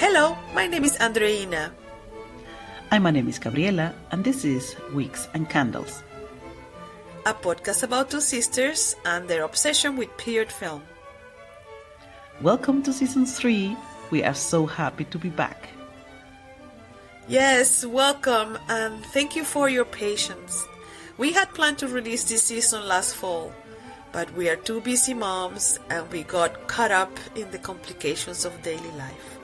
Hello, my name is Andreina. My name is Gabriela, and this is Wigs and Candles, a podcast about two sisters and their obsession with period film. Welcome to Season 3. We are so happy to be back. Yes, welcome, and thank you for your patience. We had planned to release this season last fall, but we are two busy moms and we got caught up in the complications of daily life.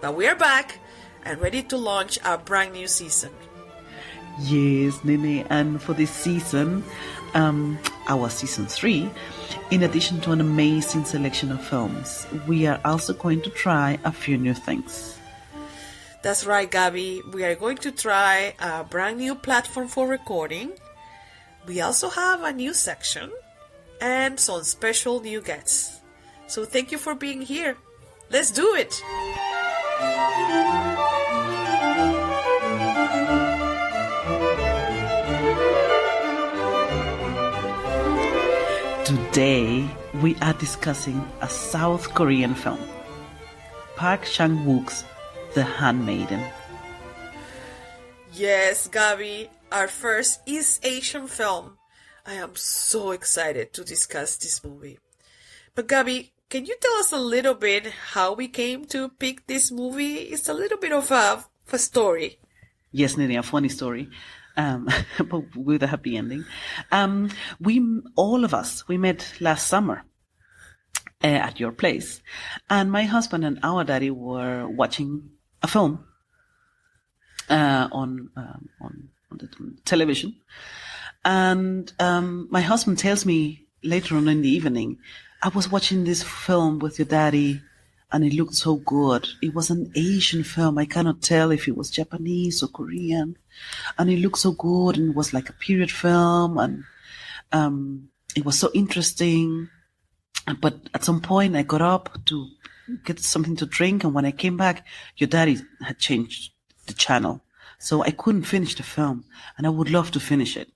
But we are back and ready to launch our brand new season. Yes, Nene, and for this season, our Season 3, in addition to an amazing selection of films, we are also going to try a few new things. That's right, Gaby. We are going to try a brand new platform for recording. We also have a new section and some special new guests. So thank you for being here. Let's do it! Today, we are discussing a South Korean film, Park Chan-wook's The Handmaiden. Yes, Gaby, our first East Asian film. I am so excited to discuss this movie. But Gaby, can you tell us a little bit how we came to pick this movie? It's a little bit of a story. Yes, Nene, a funny story. But with a happy ending. All of us met last summer at your place, and my husband and our daddy were watching a film on the television, and my husband tells me later on in the evening, I was watching this film with your daddy, and it looked so good. It was an Asian film. I cannot tell if it was Japanese or Korean. And it looked so good, and it was like a period film, and it was so interesting. But at some point, I got up to get something to drink, and when I came back, your daddy had changed the channel. So I couldn't finish the film, and I would love to finish it.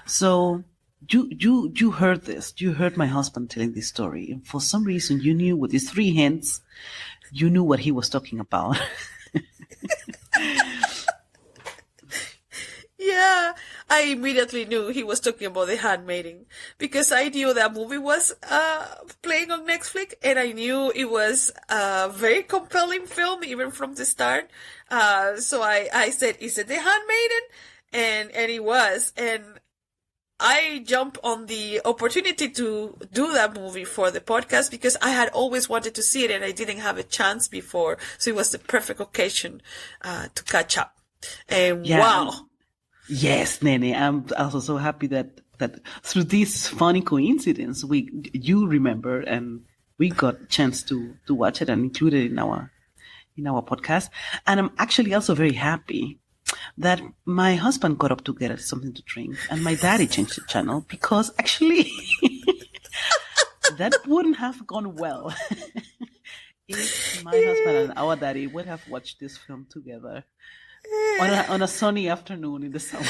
So you heard this. You heard my husband telling this story, and for some reason, you knew with these 3 hints, you knew what he was talking about. Yeah, I immediately knew he was talking about The Handmaiden because I knew that movie was playing on Netflix, and I knew it was a very compelling film even from the start. So I said, is it The Handmaiden? And it was. And I jumped on the opportunity to do that movie for the podcast because I had always wanted to see it and I didn't have a chance before. So it was the perfect occasion to catch up. And yeah. Wow. Yes, Nene. I'm also so happy that through this funny coincidence, you remember and we got a chance to watch it and include it in our podcast. And I'm actually also very happy that my husband got up to get us something to drink and my daddy changed the channel because actually that wouldn't have gone well if my husband and our daddy would have watched this film together on a sunny afternoon in the summer.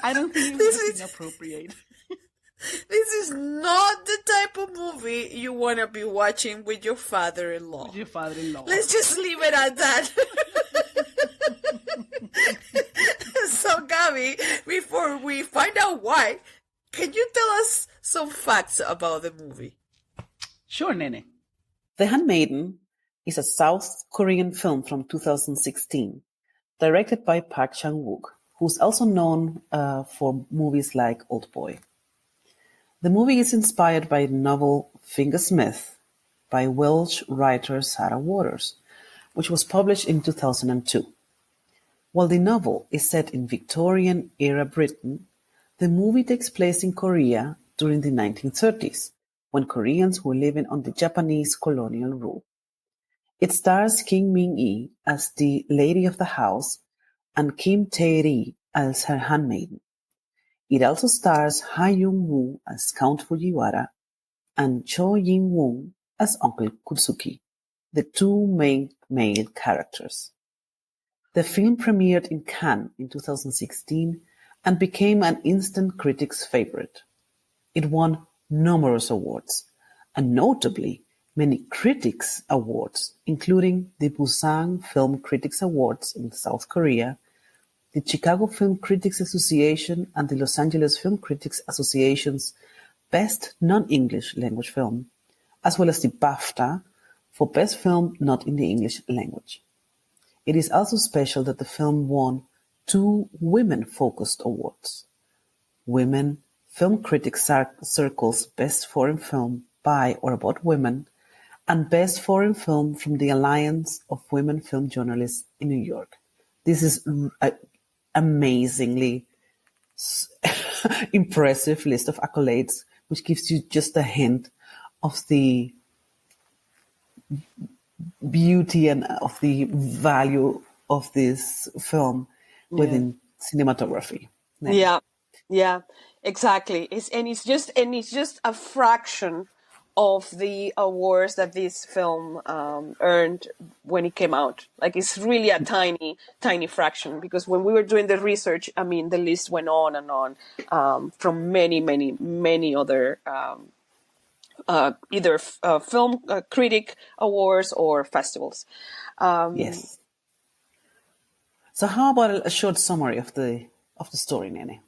I don't think it would have been appropriate. This is not the type of movie you want to be watching with your father-in-law. Let's just leave it at that. So, Gaby, before we find out why, can you tell us some facts about the movie? Sure, Nene. The Handmaiden is a South Korean film from 2016, directed by Park Chan-wook, who's also known for movies like Old Boy. The movie is inspired by the novel Fingersmith by Welsh writer Sarah Waters, which was published in 2002. While the novel is set in Victorian-era Britain, the movie takes place in Korea during the 1930s, when Koreans were living under Japanese colonial rule. It stars Kim Min-hee as the lady of the house and Kim Tae-ri as her handmaiden. It also stars Ha Young-woo as Count Fujiwara and Cho Yin-woon as Uncle Kutsuki, the 2 main male characters. The film premiered in Cannes in 2016 and became an instant critics' favorite. It won numerous awards, and notably many critics awards, including the Busan Film Critics Awards in South Korea, the Chicago Film Critics Association and the Los Angeles Film Critics Association's Best Non-English Language Film, as well as the BAFTA for Best Film Not in the English Language. It is also special that the film won 2 women-focused awards: Women Film Critics Circle's Best Foreign Film by or about women, and Best Foreign Film from the Alliance of Women Film Journalists in New York. This is an amazingly impressive list of accolades, which gives you just a hint of the beauty and of the value of this film within cinematography. Yeah, exactly. It's just a fraction of the awards that this film earned when it came out. Like, it's really a tiny fraction, because when we were doing the research, I mean, the list went on and on from many other either film critic awards or festivals. Yes. So how about a short summary of the story, Nene?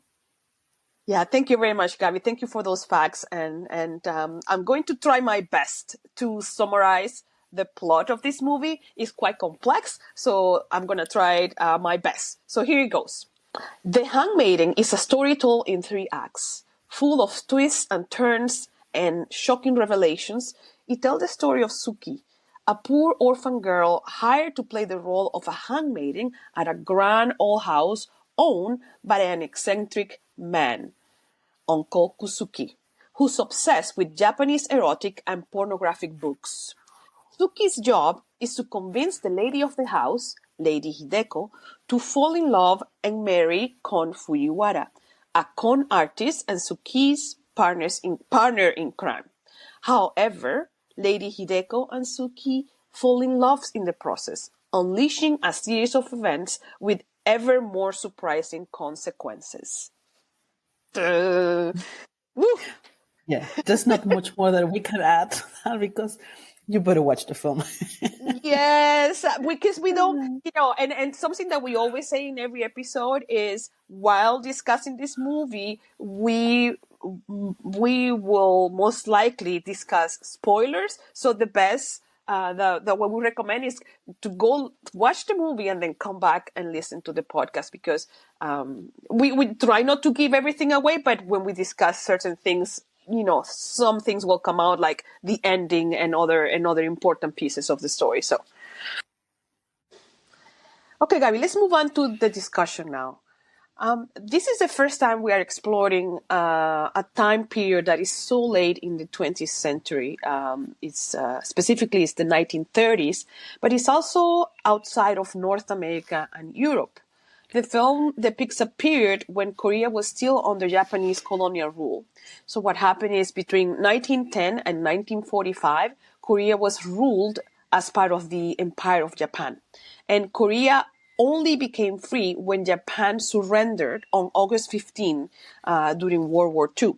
Yeah, thank you very much, Gaby. Thank you for those facts. And I'm going to try my best to summarize the plot of this movie. It's quite complex, so I'm going to try my best. So here it goes. The Handmaiden is a story told in 3 acts, full of twists and turns and shocking revelations. It tells the story of Suki, a poor orphan girl hired to play the role of a handmaiden at a grand old house owned by an eccentric man, Uncle Kusuki, who's obsessed with Japanese erotic and pornographic books. Suki's job is to convince the lady of the house, Lady Hideko, to fall in love and marry Kon Fujiwara, a con artist and Suki's partner in crime. However, Lady Hideko and Suki fall in love in the process, unleashing a series of events with ever more surprising consequences. Woo! Yeah, there's not much more that we can add because you better watch the film. Yes, because we don't, and something that we always say in every episode is, while discussing this movie, we will most likely discuss spoilers. So the best, what we recommend is to go watch the movie and then come back and listen to the podcast, because we try not to give everything away, but when we discuss certain things, some things will come out, like the ending and other important pieces of the story. So, okay, Gaby, let's move on to the discussion now. This is the first time we are exploring a time period that is so late in the 20th century. It's specifically it's the 1930s, but it's also outside of North America and Europe. The film depicts a period when Korea was still under Japanese colonial rule. So what happened is, between 1910 and 1945, Korea was ruled as part of the Empire of Japan. And Korea only became free when Japan surrendered on August 15 during World War II.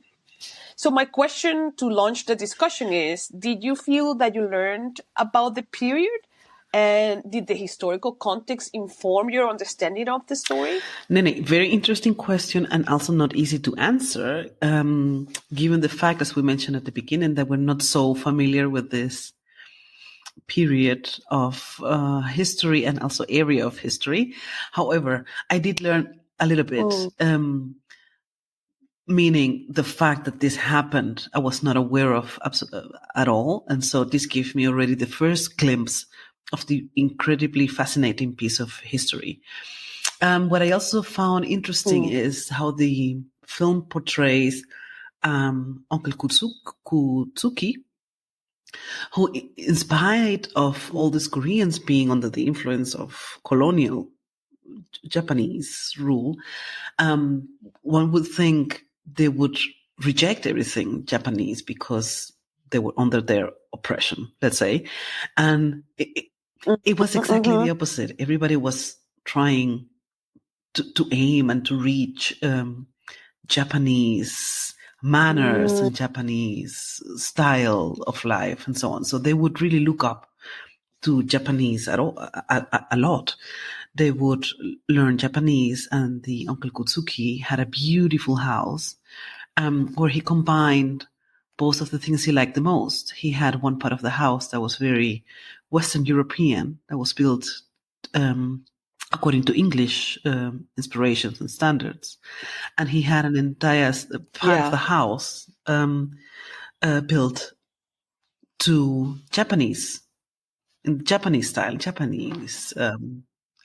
So my question to launch the discussion is, did you feel that you learned about the period? And did the historical context inform your understanding of the story? Nene, very interesting question, and also not easy to answer, given the fact, as we mentioned at the beginning, that we're not so familiar with this period of history and also area of history. However, I did learn a little bit, meaning the fact that this happened, I was not aware of at all. And so this gave me already the first glimpse of the incredibly fascinating piece of history. What I also found interesting is how the film portrays Uncle Kutsuki, who, in spite of all these Koreans being under the influence of colonial Japanese rule, one would think they would reject everything Japanese because they were under their oppression, let's say. And it was exactly the opposite. Everybody was trying to aim and to reach Japanese manners and Japanese style of life and so on. So they would really look up to Japanese a lot. They would learn Japanese, and the Uncle Kutsuki had a beautiful house where he combined both of the things he liked the most. He had one part of the house that was very Western European, that was built according to English inspirations and standards. And he had an entire part of the house built to Japanese, in Japanese style, Japanese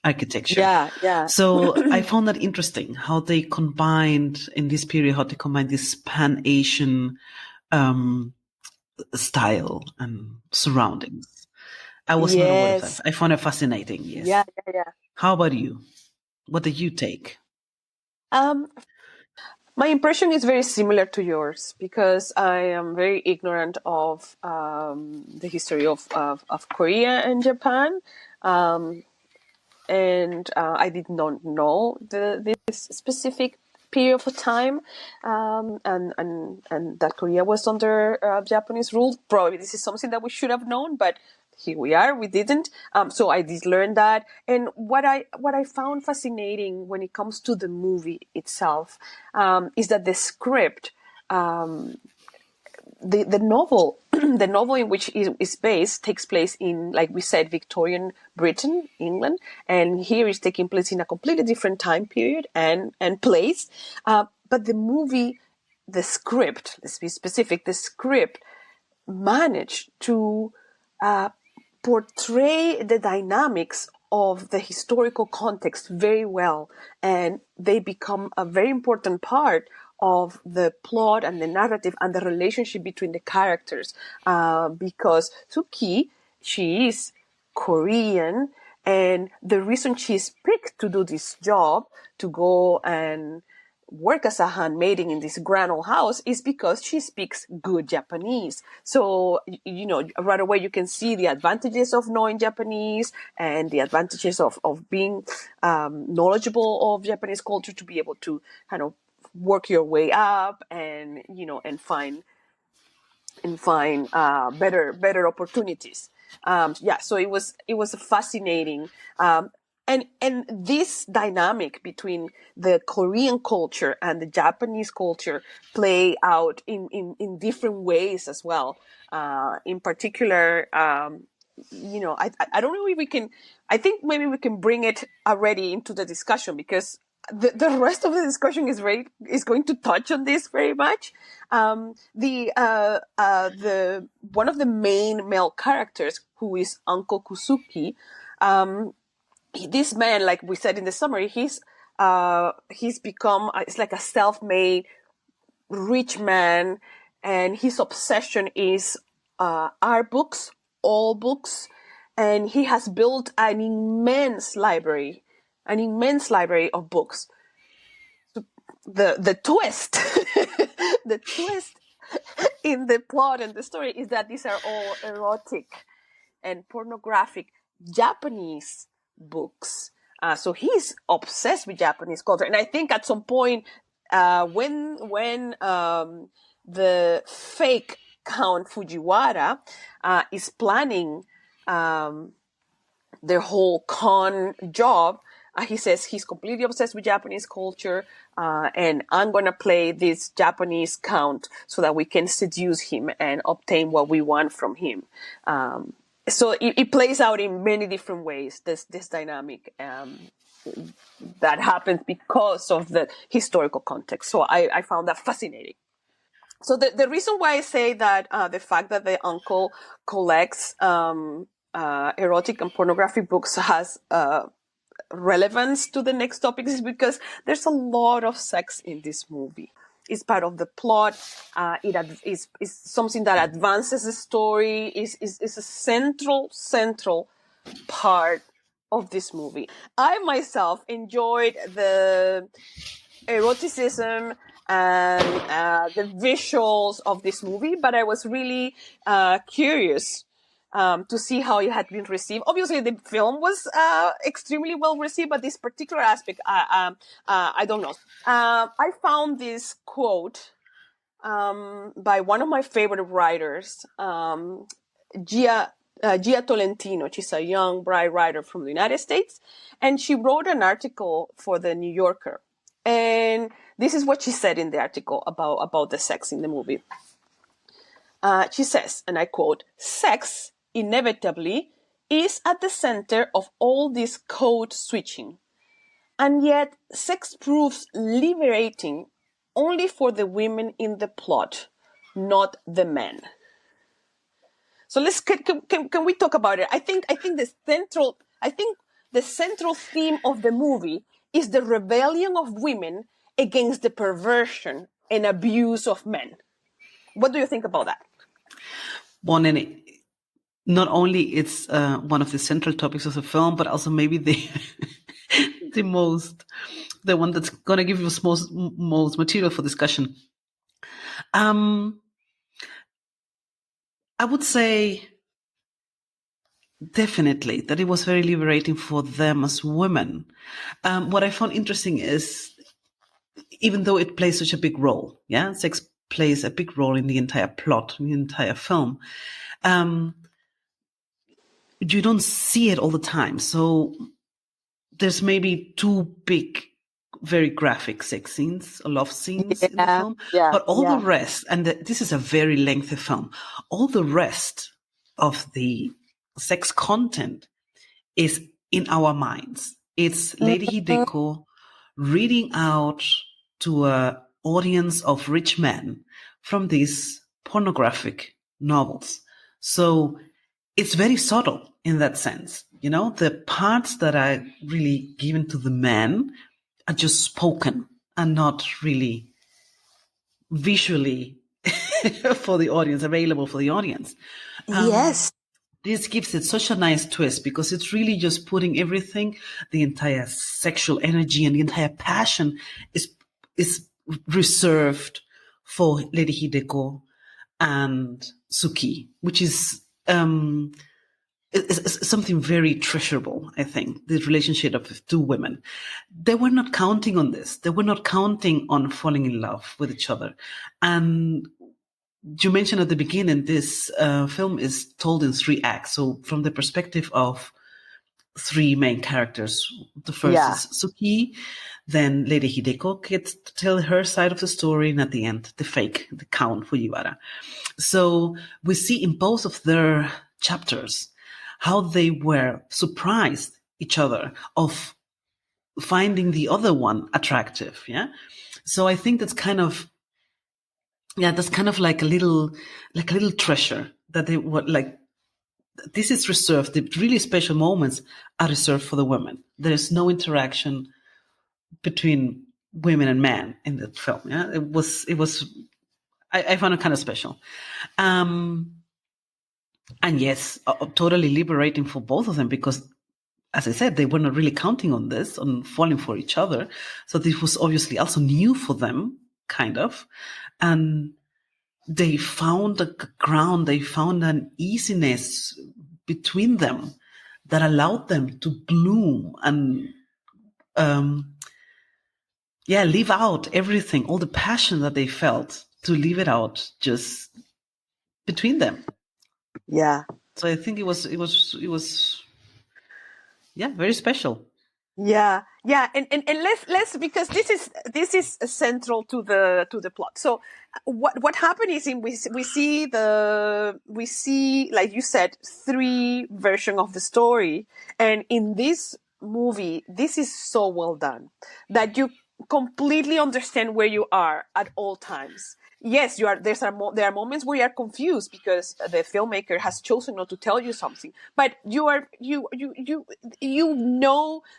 architecture. Yeah. So I found that interesting how they combined in this period, how they combined this Pan-Asian style and surroundings. I was not aware of that. I found it fascinating. Yes. Yeah. How about you? What did you take? My impression is very similar to yours because I am very ignorant of the history of Korea and Japan. And I did not know this specific period of time, and that Korea was under Japanese rule. Probably this is something that we should have known, but here we are. We didn't. So I did learn that. And what I found fascinating when it comes to the movie itself is that the script. The novel, the novel in which is based takes place in, like we said, Victorian Britain, England, and here is taking place in a completely different time period and place. But the movie, the script, let's be specific, the script managed to portray the dynamics of the historical context very well, and they become a very important part of the plot and the narrative and the relationship between the characters, because Suki, she is Korean, and the reason she's picked to do this job, to go and work as a handmaiden in this grand old house, is because she speaks good Japanese. So, right away you can see the advantages of knowing Japanese and the advantages of being knowledgeable of Japanese culture, to be able to kind of work your way up and find better opportunities. So it was fascinating. And this dynamic between the Korean culture and the Japanese culture play out in different ways as well. In particular, I don't know if we can. I think maybe we can bring it already into the discussion, because the rest of the discussion is going to touch on this very much. The one of the main male characters, who is Uncle Kusuki, this man, like we said in the summary, he's become it's like a self-made rich man, and his obsession is art books, all books, and he has built an immense library of books. The twist, the twist in the plot and the story is that these are all erotic and pornographic Japanese books. So he's obsessed with Japanese culture, and I think at some point, when the fake Count Fujiwara is planning their whole con job, he says he's completely obsessed with Japanese culture, and I'm going to play this Japanese count so that we can seduce him and obtain what we want from him. So it plays out in many different ways, this dynamic that happens because of the historical context. So I found that fascinating. So the reason why I say that the fact that the uncle collects erotic and pornographic books has relevance to the next topic is because there's a lot of sex in this movie. It's part of the plot. It is something that advances the story. Is a central part of this movie. I myself enjoyed the eroticism and the visuals of this movie, but I was really curious to see how it had been received. Obviously, the film was extremely well received, but this particular aspect, I don't know. I found this quote by one of my favorite writers, Jia Tolentino. She's a young, bright writer from the United States, and she wrote an article for the New Yorker. And this is what she said in the article about the sex in the movie. She says, and I quote, "Sex, inevitably, is at the center of all this code switching. And yet, sex proves liberating only for the women in the plot, not the men." So can we talk about it? I think the central theme of the movie is the rebellion of women against the perversion and abuse of men. What do you think about that? Well, Nene, not only it's one of the central topics of the film, but also maybe the the one that's going to give us most material for discussion. I would say definitely that it was very liberating for them as women. What I found interesting is, even though it plays such a big role, sex plays a big role in the entire plot, in the entire film, you don't see it all the time. So there's maybe 2 big, very graphic sex scenes, love scenes in the film, but all the rest, and this is a very lengthy film, all the rest of the sex content is in our minds. It's Lady Hideko reading out to an audience of rich men from these pornographic novels. So it's very subtle in that sense. You know, the parts that are really given to the men are just spoken and not really visually for the audience, available for the audience. Yes. This gives it such a nice twist because it's really just putting everything, the entire sexual energy and the entire passion is reserved for Lady Hideko and Suki, which is something very treasurable, I think, the relationship of the 2 women. They were not counting on this. They were not counting on falling in love with each other. And you mentioned at the beginning, this film is told in 3 acts. So from the perspective of 3 main characters, the first is Suki, then Lady Hideko gets to tell her side of the story, and at the end, the Count Fujiwara. So we see in both of their chapters how they were surprised each other of finding the other one attractive. Yeah. So I think that's kind of like a little treasure that they were like, this is reserved. The really special moments are reserved for the women. There is no interaction between women and men in the film. Yeah. I found it kind of special. And yes, totally liberating for both of them because, as I said, they were not really counting on this, on falling for each other. So this was obviously also new for them, kind of. And they found a ground, they found an easiness between them that allowed them to bloom and, live out everything, all the passion that they felt, to live it out just between them. Yeah. So I think it was very special. Yeah, and let's because this is central to the plot. So what happened is we see like you said 3 versions of the story, and in this movie this is so well done that you completely understand where you are at all times. Yes, there are moments where you are confused because the filmmaker has chosen not to tell you something, but you know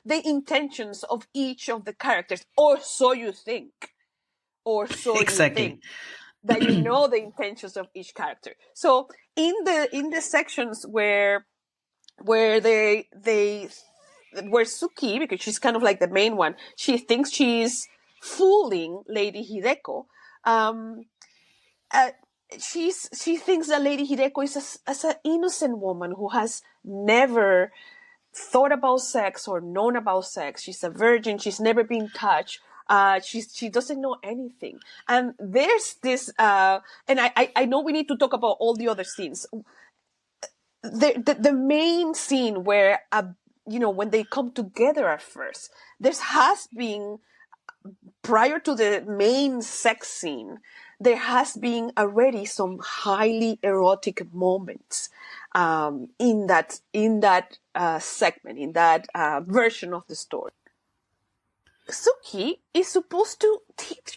the intentions of each of the characters, or so you think, Exactly. you think that you know the intentions of each character. So in the sections where Suki, because she's kind of like the main one, she thinks she's fooling Lady Hideko. She thinks that Lady Hideko is an innocent woman who has never thought about sex or known about sex. She's a virgin. She's never been touched. She doesn't know anything. And there's this, and I know we need to talk about all the other scenes. The main scene where, when they come together at first, there has been, prior to the main sex scene, there has been already some highly erotic moments in that segment, in that version of the story. Suki is supposed to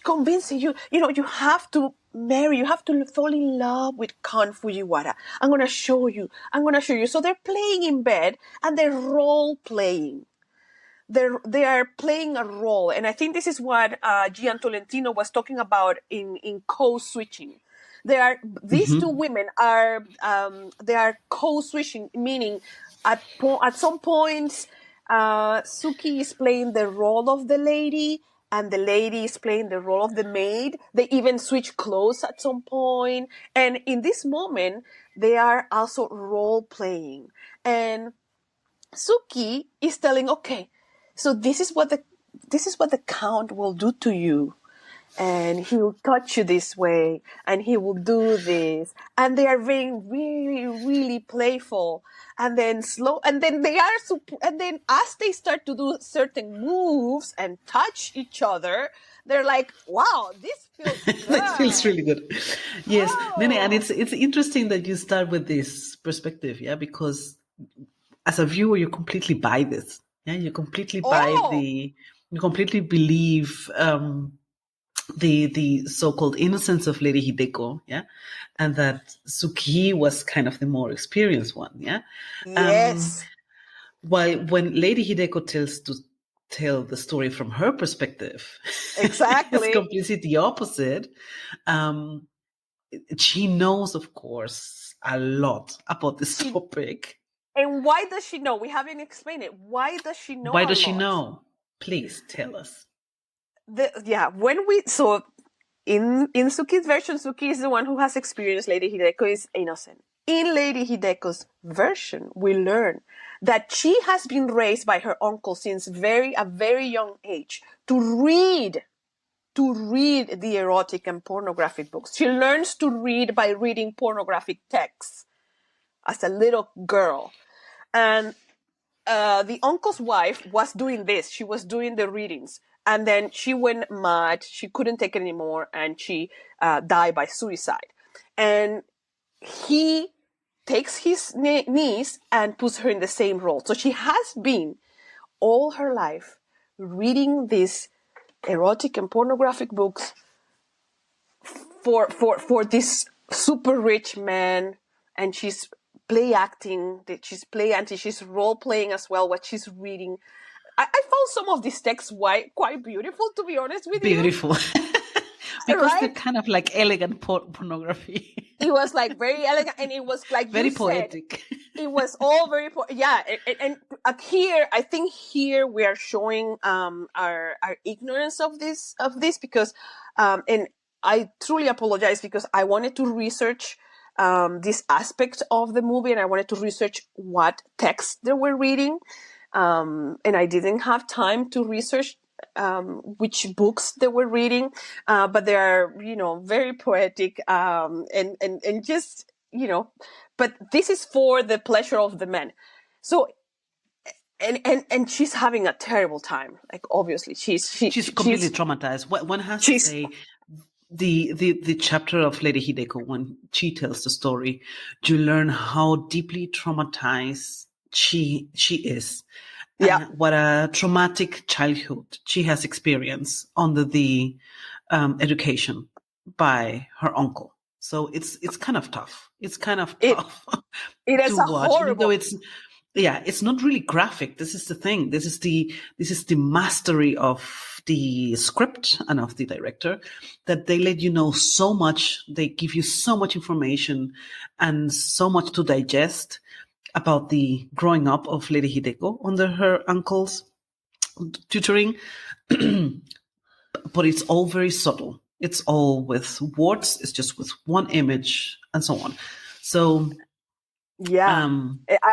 convince you, you have to marry, you have to fall in love with Kan Fujiwara. I'm going to show you. So they're playing in bed and they're role playing. They are playing a role. And I think this is what Jia Tolentino was talking about in co-switching. These two women are, they are co-switching, meaning at some points, Suki is playing the role of the lady, and the lady is playing the role of the maid. They even switch clothes at some point. And in this moment, they are also role playing. And Suki is telling, okay, so this is what the Count will do to you. And he will touch you this way, and he will do this. And they are being really, really playful. And then and then as they start to do certain moves and touch each other, they're like, wow, this feels good. It feels really good. Yes, Nene, and it's interesting that you start with this perspective, yeah, because as a viewer, you completely buy this. Yeah, you completely you completely believe the so-called innocence of Lady Hideko, yeah, and that Suki was kind of the more experienced one, yeah. Yes. When Lady Hideko tell the story from her perspective, exactly, it's completely the opposite. She knows, of course, a lot about this topic. And why does she know? We haven't explained it. Why does she know? Why does she know? Please tell us. In Suki's version, Suki is the one who has experienced. Lady Hideko is innocent. In Lady Hideko's version, we learn that she has been raised by her uncle since a very young age to read the erotic and pornographic books. She learns to read by reading pornographic texts as a little girl. And the uncle's wife was doing this. She was doing the readings. And then she went mad. She couldn't take it anymore. And she died by suicide. And he takes his niece and puts her in the same role. So she has been all her life reading these erotic and pornographic books for this super rich man. And she's she's role playing as well what she's reading. I found some of these texts quite beautiful, to be honest with you. Beautiful. Because they're kind of like elegant pornography. It was like very elegant, and it was like very poetic. It was all very yeah. And here, I think we are showing our ignorance of this because and I truly apologize because I wanted to research this aspect of the movie, and I wanted to research what texts they were reading, and I didn't have time to research which books they were reading, but they are, very poetic, and just, but this is for the pleasure of the men. So, and she's having a terrible time. Like, obviously, she's completely traumatized. One has to say, the chapter of Lady Hideko, when she tells the story, you learn how deeply traumatized she is. Yeah. What a traumatic childhood she has experienced under the education by her uncle. So it's kind of tough. It's kind of tough it is to a watch, horrible. even though it's not really graphic. This is the thing. This is the mastery of the script and of the director, that they let you know so much. They give you so much information and so much to digest about the growing up of Lady Hideko under her uncle's tutoring. But it's all very subtle. It's all with words. It's just with one image and so on. So Yeah,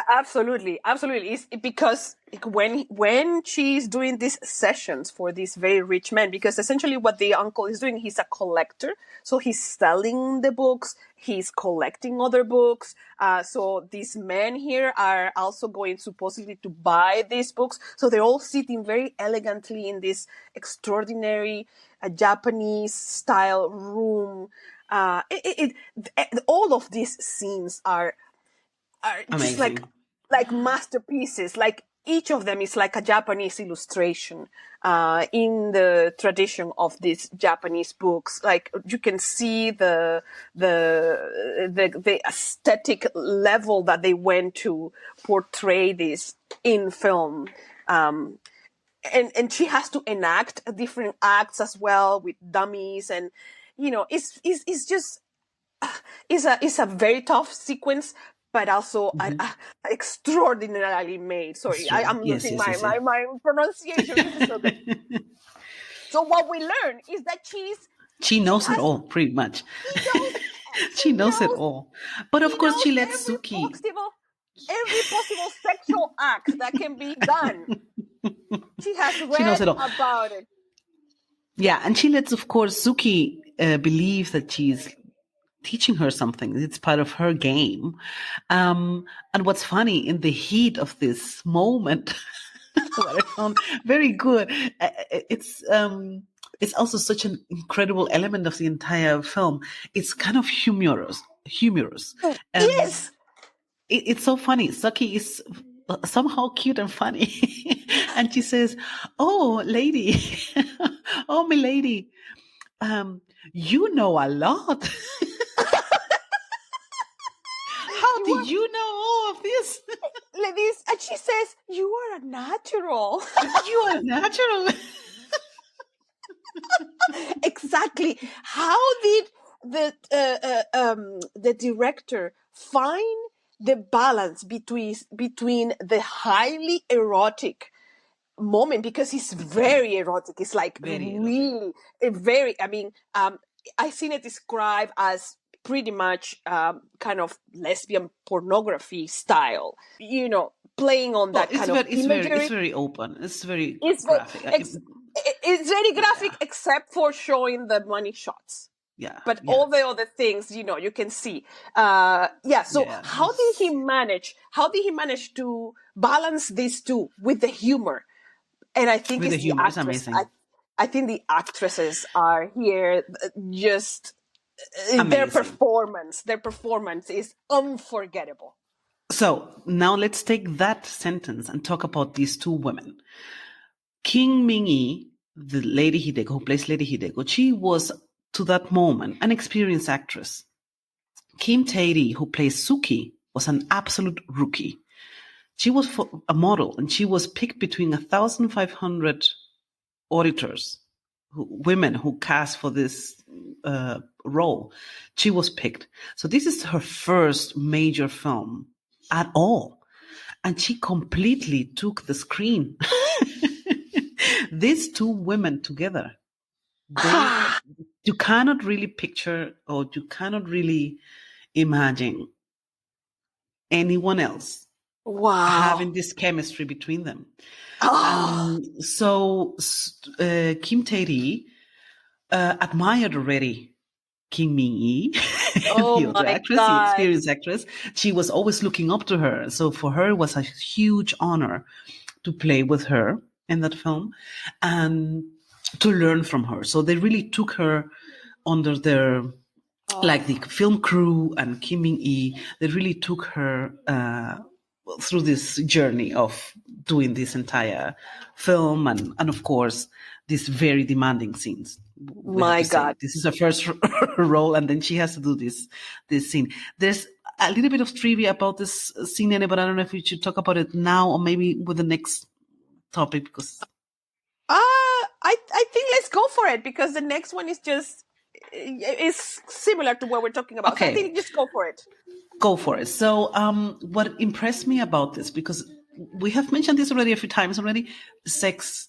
absolutely, absolutely. It's because when she's doing these sessions for these very rich men, because essentially what the uncle is doing, he's a collector, so he's selling the books, he's collecting other books. So these men here are also going supposedly to buy these books. So they're all sitting very elegantly in this extraordinary Japanese style room. All of these scenes are just Amazing. like masterpieces. Like each of them is like a Japanese illustration in the tradition of these Japanese books. Like you can see the aesthetic level that they went to portray this in film. And she has to enact different acts as well with dummies, and it's just it's a very tough sequence, but also extraordinarily made. Sorry, It's true. I'm Yes, losing yes, yes, yes. my pronunciation. This is so good. So what we learn is that She knows it all, pretty much. She knows it all. But of course, she lets Suki. Every possible sexual act that can be done. She has She knows read it all. about it. Yeah, and she lets, of course, Suki believe that she's teaching her something. It's part of her game. And what's funny, in the heat of this moment, what I found very good, it's also such an incredible element of the entire film. It's kind of humorous. Yes. It's so funny. Saki is somehow cute and funny. And she says, "Oh, lady, oh, my lady, you know a lot." How do you know all of this? Ladies, and she says, "You are a natural." You are natural. Exactly. How did the director find the balance between the highly erotic moment, because it's very erotic. It's like Very really very. I mean, I've seen it described as pretty much kind of lesbian pornography style. Playing on that kind of imagery. It's very open. It's very It's graphic. it's very graphic, except for showing the money shots. Yeah. But yeah. all the other things, you can see. So Yeah. how did he manage? How did he manage to balance these two with the humor? And I think With it's the humor, it's actress. amazing. I think the actresses are here just Amazing. Their performance is unforgettable. So now let's take that sentence and talk about these two women. Kim Min-hee, the Lady Hideko, who plays Lady Hideko, she was, to that moment, an experienced actress. Kim Tae-ri, who plays Suki, was an absolute rookie. She was a model, and she was picked between 1,500 auditors, women who cast for this role. She was picked. So this is her first major film at all. And she completely took the screen. These two women together, you cannot really picture, or you cannot really imagine anyone else having this chemistry between them. So Kim Tae-ri admired already Kim Min-hee, the other actress, the experienced actress. She was always looking up to her. So for her, it was a huge honor to play with her in that film and to learn from her. So they really took her under their, like the film crew and Kim Min-hee, they really took her through this journey of doing this entire film and of course, these very demanding scenes. My God. This is her first role, and then she has to do this scene. There's a little bit of trivia about this scene, Nene, but I don't know if we should talk about it now or maybe with the next topic, because I think let's go for it, because the next one is just is similar to what we're talking about. Okay. So I think just go for it. Go for it. So what impressed me about this, because we have mentioned this already a few times already, sex,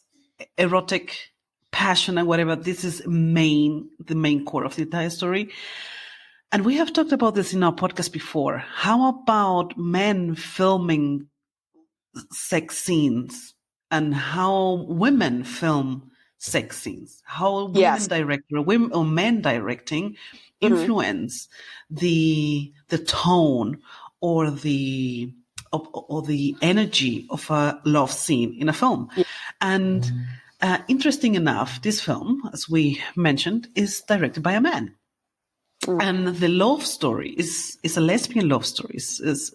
erotic, passion and whatever, this is the main core of the entire story. And we have talked about this in our podcast before. How about men filming sex scenes and how women film sex scenes? How women Yes. director, women or men directing Mhm. influence the tone or the energy of a love scene in a film. Yeah. And interesting enough, this film, as we mentioned, is directed by a man. Mm. And the love story is a lesbian love story is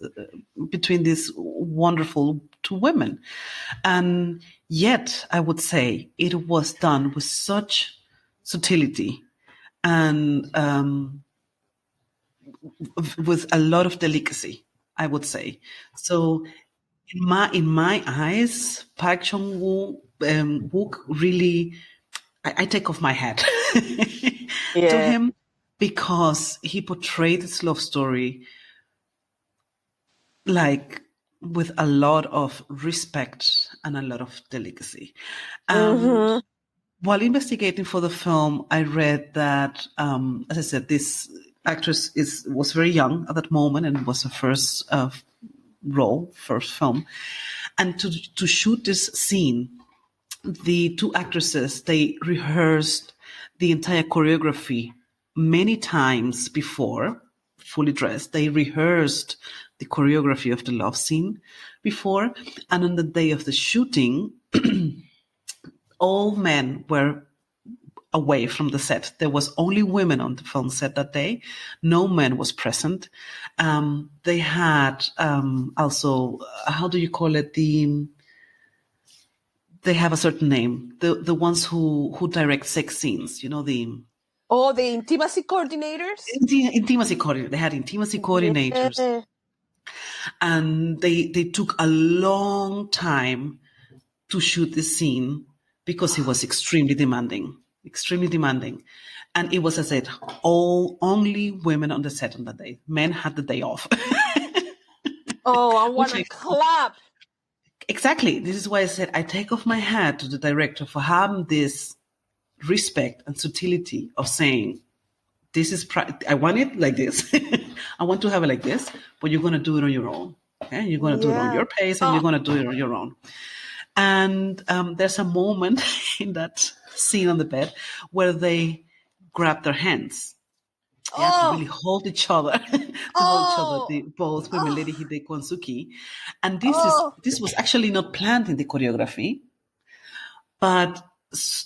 between these wonderful two women. And yet, I would say it was done with such subtlety and with a lot of delicacy, I would say. So in my eyes, Park Chan-wook really, I take off my hat to Yeah. him because he portrayed this love story like with a lot of respect and a lot of delicacy. Mhm. While investigating for the film, I read that, as I said, this actress was very young at that moment and was her first role, first film. And to shoot this scene, the two actresses, they rehearsed the entire choreography many times before, fully dressed. They rehearsed the choreography of the love scene before. And on the day of the shooting, all men were away from the set. There was only women on the film set that day. No man was present. They had also, how do you call it? They have a certain name. The ones who direct sex scenes, the Oh, the intimacy coordinators? intimacy coordinator. They had intimacy coordinators, Yeah. and they took a long time to shoot this scene because it was extremely demanding, and it was, as I said, only women on the set on that day. Men had the day off. Oh, I want Which to I clap. Exactly. This is why I said I take off my hat to the director for having this respect and subtlety of saying, this is, I want it like this. I want to have it like this, but you're going to do it on your own. Okay? You're going to do it on Yeah. your pace and you're going to do it on your own. And there's a moment in that scene on the bed where they grab their hands. They have to really hold each other, both women, Lady Hideko and Suki. And this was actually not planned in the choreography, but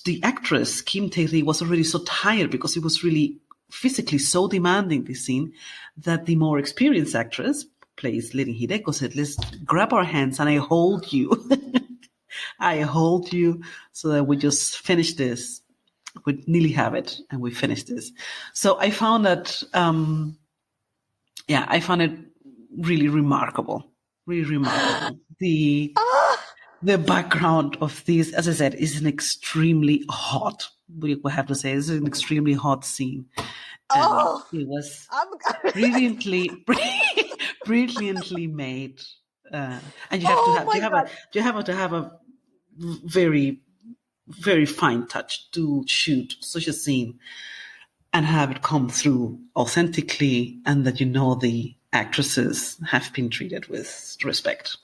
the actress, Kim Tae-ri, was already so tired because it was really physically so demanding, this scene, that the more experienced actress, plays Lady Hideko, said, let's grab our hands and I hold you. I hold you so that we just finish this. We nearly have it and we finish this. So I found that, I found it really remarkable. The background of this, as I said, is an extremely hot, we have to say, this is an extremely hot scene. And it was brilliantly made. And you have to have a very, very fine touch to shoot such a scene and have it come through authentically, and that the actresses have been treated with respect.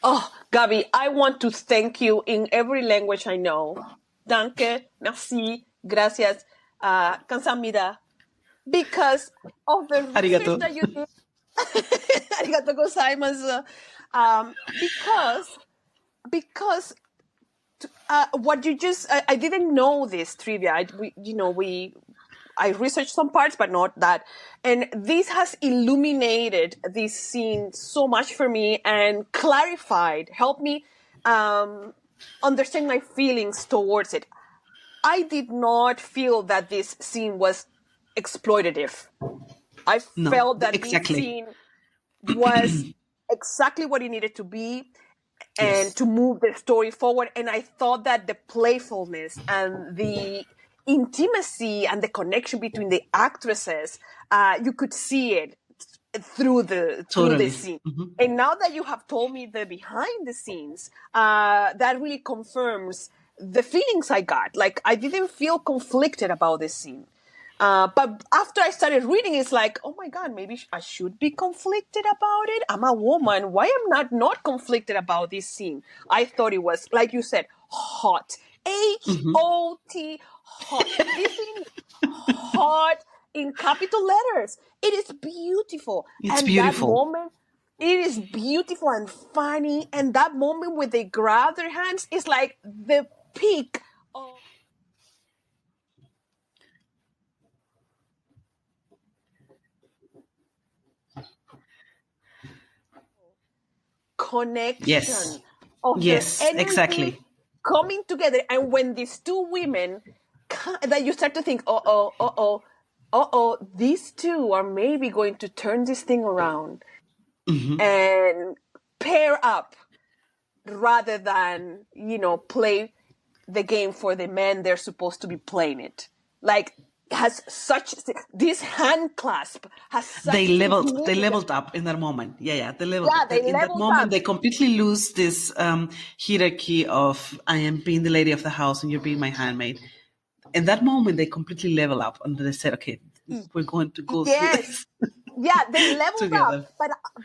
Oh, Gaby, I want to thank you in every language I know. Danke, merci, gracias, 감사합니다, because of the research that you did. Arigato gozaimasu. Because what you just, I didn't know this trivia. I researched some parts, but not that. And this has illuminated this scene so much for me and clarified, helped me understand my feelings towards it. I did not feel that this scene was exploitative. I felt that this scene was exactly what it needed to be and to move the story forward. And I thought that the playfulness and the intimacy and the connection between the actresses, you could see it through the scene. Mm-hmm. And now that you have told me the behind the scenes, that really confirms the feelings I got. Like, I didn't feel conflicted about this scene. But after I started reading, it's like, oh my God, maybe I should be conflicted about it. I'm a woman. Why am I not conflicted about this scene? I thought it was, like you said, hot. H-O-T, hot. This scene, hot in capital letters. It is beautiful. It's and beautiful. That moment, it is beautiful and funny. And that moment where they grab their hands is like the peak of connection Yes. of Yes, their energy exactly. coming together. And when these two women, that you start to think, these two are maybe going to turn this thing around and pair up rather than, play the game for the men they're supposed to be playing it. Like, has such, this hand clasp has such They leveled significance. up in that moment. Yeah, they leveled Yeah, up. they In that leveled moment, up. they completely lose this hierarchy of I am being the lady of the house and you're being my handmaid. In that moment, they completely level up and they said, okay, we're going to go through Yes. this Yeah, they leveled up, together.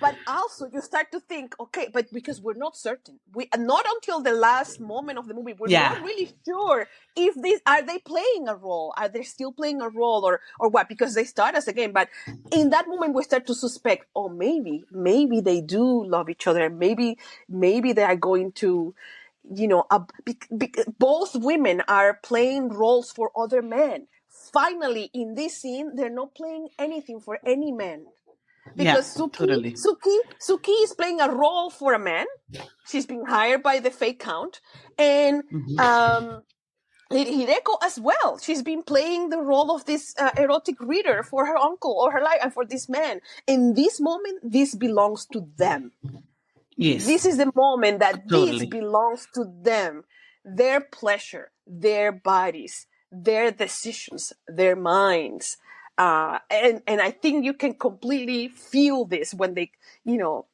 but also you start to think, okay, but because we're not certain, we not until the last moment of the movie, we're not Yeah. really sure if these are they playing a role, are they still playing a role or what? Because they start as a game, but in that moment we start to suspect, oh, maybe they do love each other, maybe they are going to, both women are playing roles for other men. Finally, in this scene, they're not playing anything for any man. Yeah, Because totally. Suki is playing a role for a man. She's being hired by the fake count. And Hideko as well. She's been playing the role of this erotic reader for her uncle or her life and for this man. In this moment, this belongs to them. Yes, This is the moment that this totally. belongs to them. Their pleasure, their bodies, their decisions, their minds. And I think you can completely feel this when they,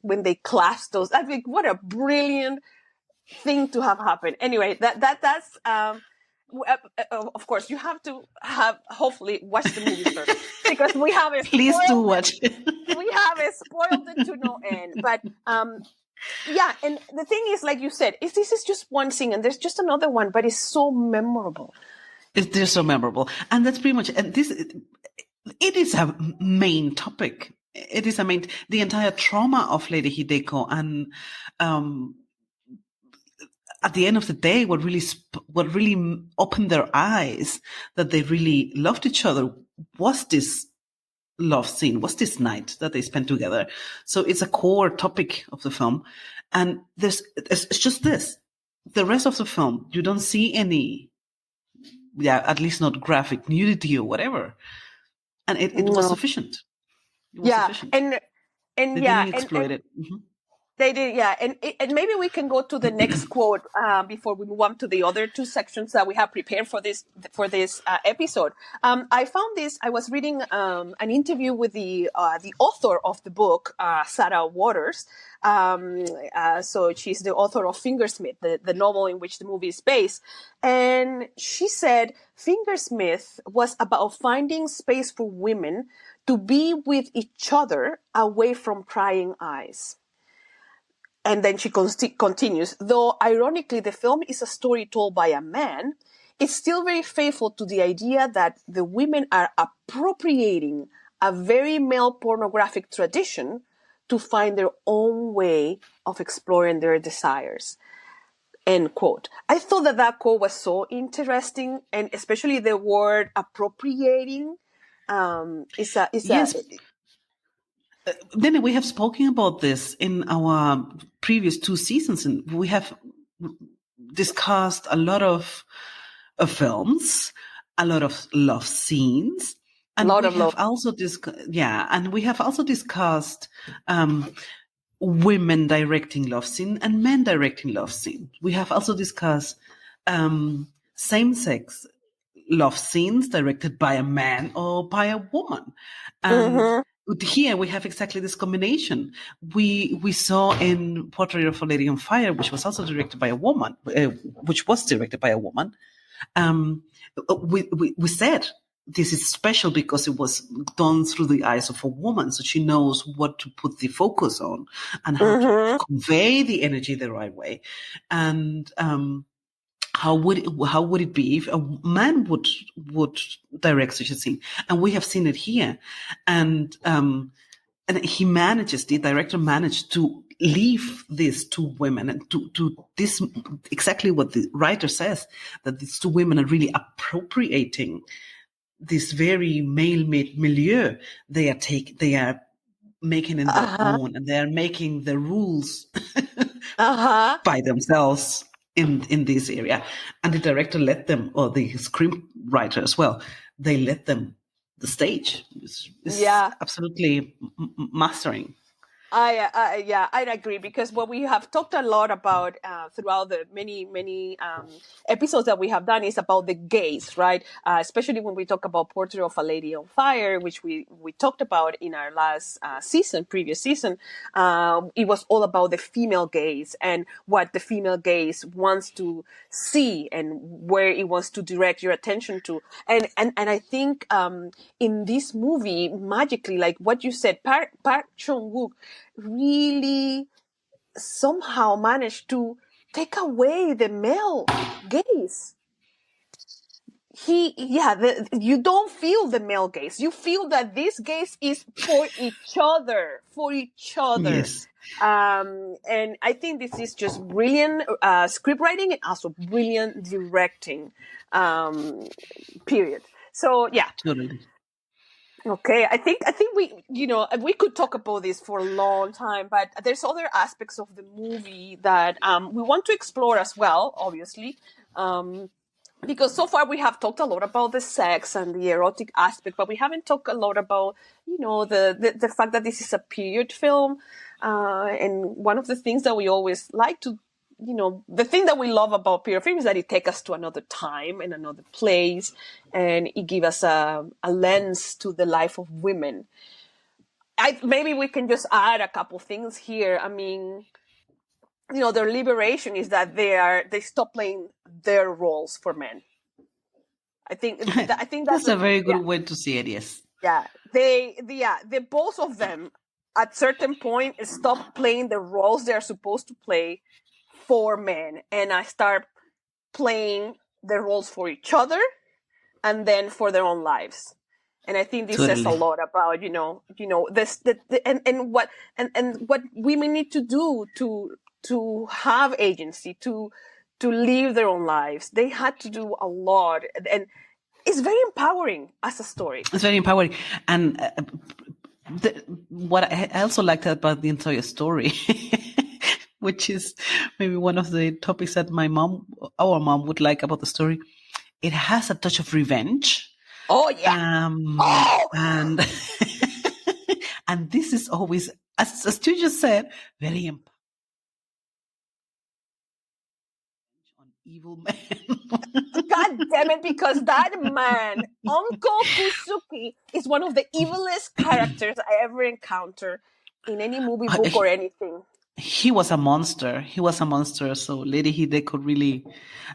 when they clasp those. I think what a brilliant thing to have happened. Anyway, that's of course you have to hopefully watch the movie first because we have Please do spoiled watch. we have spoiled it to no end. But yeah, and the thing is, like you said, this is just one scene, and there's just another one, but it's so memorable. They're so memorable, and that's pretty much. And this, it is a main topic. It is the entire trauma of Lady Hideko, and at the end of the day, what really opened their eyes that they really loved each other was this love scene, was this night that they spent together. So it's a core topic of the film. And it's just this. The rest of the film, you don't see any, at least not graphic nudity or whatever. And it was sufficient. It was sufficient. And they didn't exploit it. Mm-hmm. They did, yeah. And maybe we can go to the next quote before we move on to the other two sections that we have prepared for this episode. I found this. I was reading an interview with the author of the book, Sarah Waters. So she's the author of Fingersmith, the novel in which the movie is based. And she said Fingersmith was about finding space for women to be with each other away from prying eyes. And then she continues, though ironically the film is a story told by a man, it's still very faithful to the idea that the women are appropriating a very male pornographic tradition to find their own way of exploring their desires. End quote. I thought that quote was so interesting, and especially the word appropriating Yes. Then we have spoken about this in our previous 2 seasons, and we have discussed a lot of films, a lot of love scenes, and we have also discussed women directing love scene and men directing love scene. We have also discussed same-sex love scenes directed by a man or by a woman, and here we have exactly this combination. We saw in Portrait of a Lady on Fire, which was also directed by a woman, we said this is special because it was done through the eyes of a woman. So she knows what to put the focus on and how to convey the energy the right way. And, how would it be if a man would direct such a scene? And we have seen it here. And the director managed to leave these two women and to this, exactly what the writer says, that these two women are really appropriating this very male milieu. They are making it their own, and they are making the rules by themselves in this area. And the director let them, or the screenwriter as well, they let them the stage. It's absolutely mastering. I agree, because what we have talked a lot about throughout the many episodes that we have done is about the gaze, right? Especially when we talk about Portrait of a Lady on Fire, which we talked about in our last previous season. It was all about the female gaze and what the female gaze wants to see and where it wants to direct your attention to. And I think in this movie, magically, like what you said, Park Chan-wook really somehow managed to take away the male gaze. You don't feel the male gaze. You feel that this gaze is for each other. Yes. And I think this is just brilliant script writing and also brilliant directing. Period. So yeah. Totally. Okay, I think we could talk about this for a long time, but there's other aspects of the movie that we want to explore as well, obviously, because so far we have talked a lot about the sex and the erotic aspect, but we haven't talked a lot about the fact that this is a period film, and one of the things that we always like to. The thing that we love about period film is that it takes us to another time and another place, and it gives us a lens to the life of women. Maybe we can just add a couple things here. I mean, their liberation is that they stop playing their roles for men. I think that's a very good way to see it. Yes. Yeah, they both of them at certain point stop playing the roles they're supposed to play for men, and I start playing the roles for each other and then for their own lives. And I think this says a lot about, this, and what women need to do to have agency, to live their own lives. They had to do a lot, and it's very empowering as a story. It's very empowering. And what I also liked about the entire story which is maybe one of the topics that our mom would like about the story. It has a touch of revenge. Oh, yeah. And and this is always, as you just said, very important on evil men. God damn it, because that man, Uncle Kusuki, is one of the evilest characters I ever encountered in any movie, book, or anything. He was a monster. So Lady Hide could really,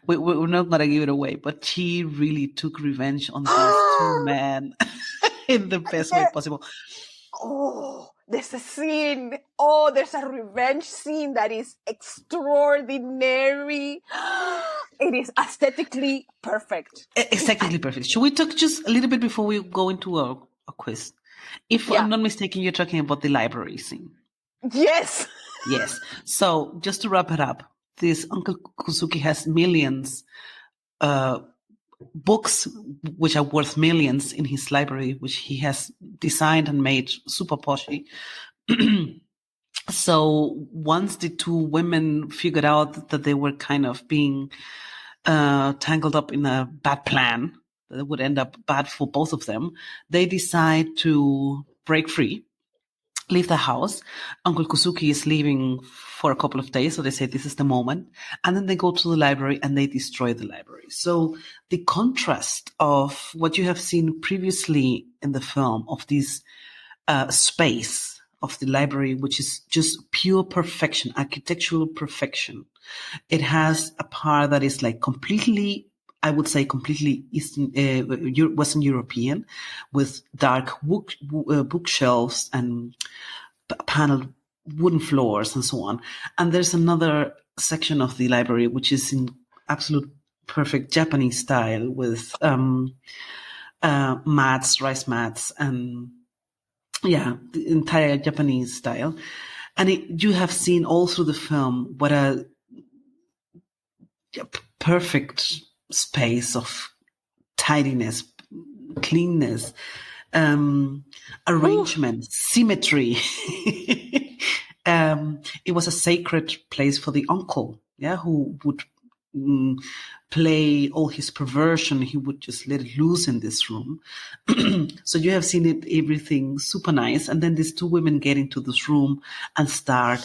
we're not going to give it away, but she really took revenge on these two men in the best way possible. Oh, there's a scene. Oh, there's a revenge scene that is extraordinary. It is aesthetically perfect. Aesthetically perfect. Should we talk just a little bit before we go into a quiz? If I'm not mistaken, you're talking about the library scene. Yes. Yes. So just to wrap it up, this Uncle Kusuki has millions books which are worth millions in his library, which he has designed and made super poshy. So once the two women figured out that they were kind of being tangled up in a bad plan that would end up bad for both of them, they decide to break free, leave the house. Uncle Kusuki is leaving for a couple of days, so they say this is the moment. And then they go to the library and they destroy the library. So the contrast of what you have seen previously in the film of this space of the library, which is just pure perfection, architectural perfection. It has a part that is like completely I would say completely Western European, with dark bookshelves and paneled wooden floors and so on. And there's another section of the library which is in absolute perfect Japanese style with rice mats, and the entire Japanese style. And you have seen all through the film what a perfect space of tidiness, cleanness, arrangement, symmetry. It was a sacred place for the uncle, who would play all his perversion. He would just let it loose in this room. So you have seen everything super nice. And then these two women get into this room and start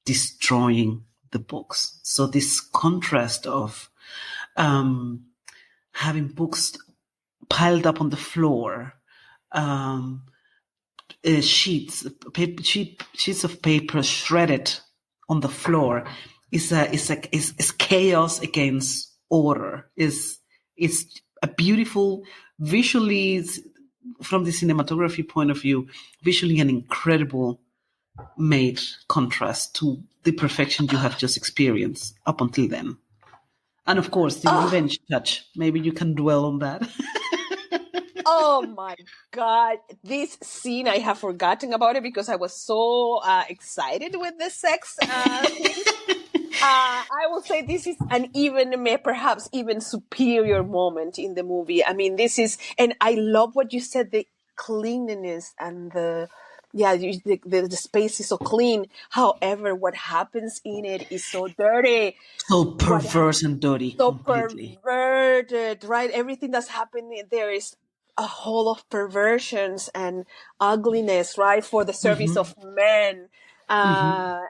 destroying the books. So this contrast of having books piled up on the floor, sheets of paper shredded on the floor, is chaos against order. Is a beautiful, visually, from the cinematography point of view, visually an incredible made contrast to the perfection you have just experienced up until then. And of course, the revenge touch. Maybe you can dwell on that. Oh my God. This scene, I have forgotten about it because I was so excited with the sex scene. I will say this is an perhaps even superior moment in the movie. I mean, and I love what you said, the cleanliness and the space is so clean. However, what happens in it is so dirty. So perverse and dirty. So completely. perverted, right? Everything that's happening there is a whole of perversions and ugliness, right? For the service of men. So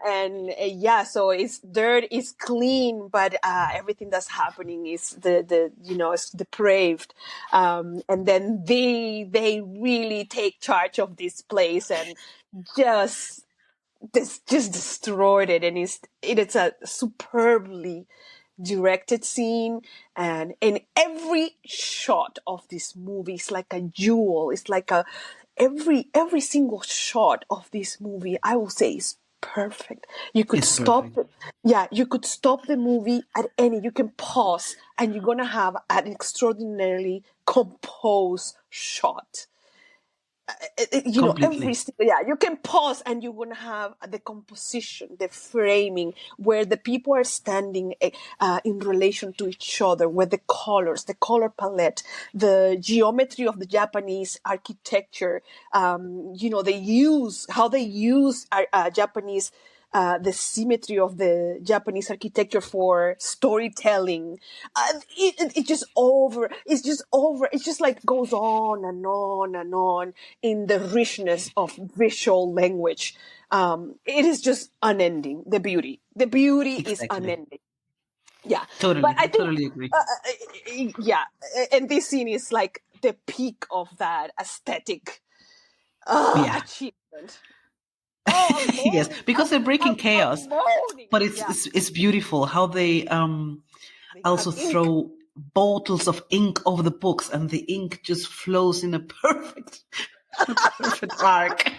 it's dirt, it's clean, but everything that's happening is it's depraved. And then they really take charge of this place and just destroyed it. And it's a superbly directed scene, and in every shot of this movie is like a jewel. It's like every single shot of this movie, I will say, is perfect. You could stop the movie at any, you can pause and you're gonna have an extraordinarily composed shot. Completely. You can pause and you're going to have the composition, the framing, where the people are standing in relation to each other, where the colors, the color palette, the geometry of the Japanese architecture, they use Japanese, the symmetry of the Japanese architecture for storytelling. It just like goes on and on and on in the richness of visual language. It is just unending. The beauty is unending. Yeah, Totally, but I think, totally agree. And this scene is like the peak of that aesthetic achievement. Yes, because they're breaking chaos, but it's beautiful how they also throw bottles of ink over the books, and the ink just flows in a perfect arc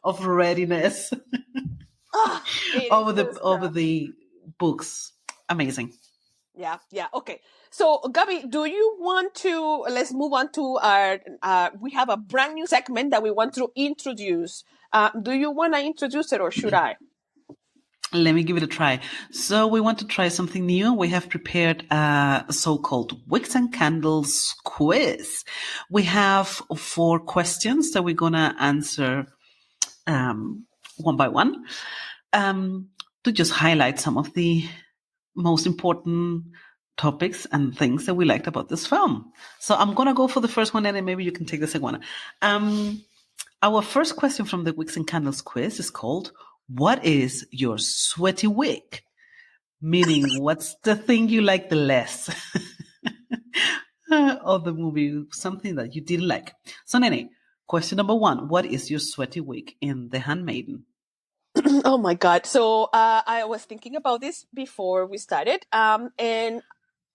of readiness over the books. Amazing. Yeah. Okay. So, Gaby, do you want to, let's move on to our, we have a brand new segment that we want to introduce. Do you want to introduce it, or should I? Let me give it a try. So we want to try something new. We have prepared a so-called Wicks and Candles quiz. We have 4 questions that we're going to answer one by one to just highlight some of the most important topics and things that we liked about this film. So I'm going to go for the first one, and then maybe you can take the second one. Our first question from the Wicks and Candles quiz is called, what is your sweaty wick? Meaning, what's the thing you like the less of the movie? Something that you didn't like. So, Nene, question number 1. What is your sweaty wick in The Handmaiden? Oh my God. So I was thinking about this before we started. And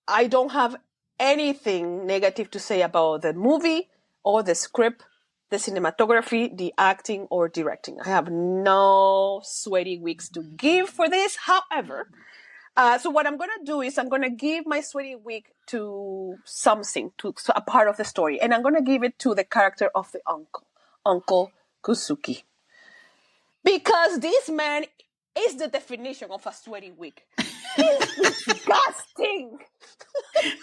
I don't have anything negative to say about the movie or the script, the cinematography, the acting, or directing. I have no sweaty weeks to give for this. However, so what I'm going to do is I'm going to give my sweaty week to something, to a part of the story. And I'm going to give it to the character of the Uncle Kusuki. Because this man is the definition of a sweaty week. He's disgusting.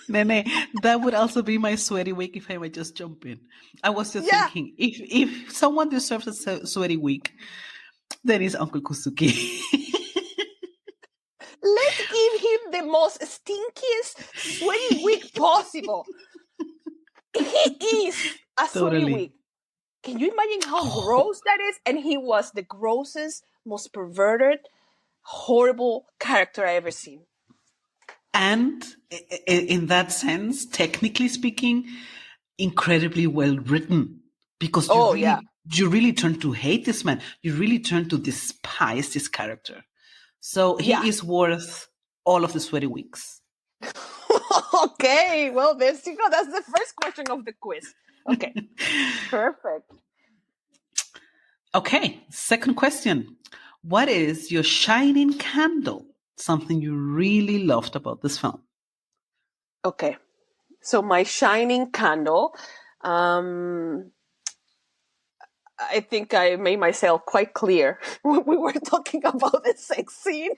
Nene, that would also be my sweaty week if I might just jump in. I was just thinking, if someone deserves a sweaty week, then it's Uncle Kusuki. Let's give him the most stinkiest sweaty week possible. He is a sweaty week. Can you imagine how gross that is? And he was the grossest, most perverted, horrible character I ever seen. And in that sense, technically speaking, incredibly well written. Because you really turn to hate this man. You really turn to despise this character. So he is worth all of the sweaty weeks. Okay, well, that's the first question of the quiz. Okay, perfect. Okay, second question. What is your shining candle? Something you really loved about this film? Okay, so my shining candle, I think I made myself quite clear when we were talking about the sex scene.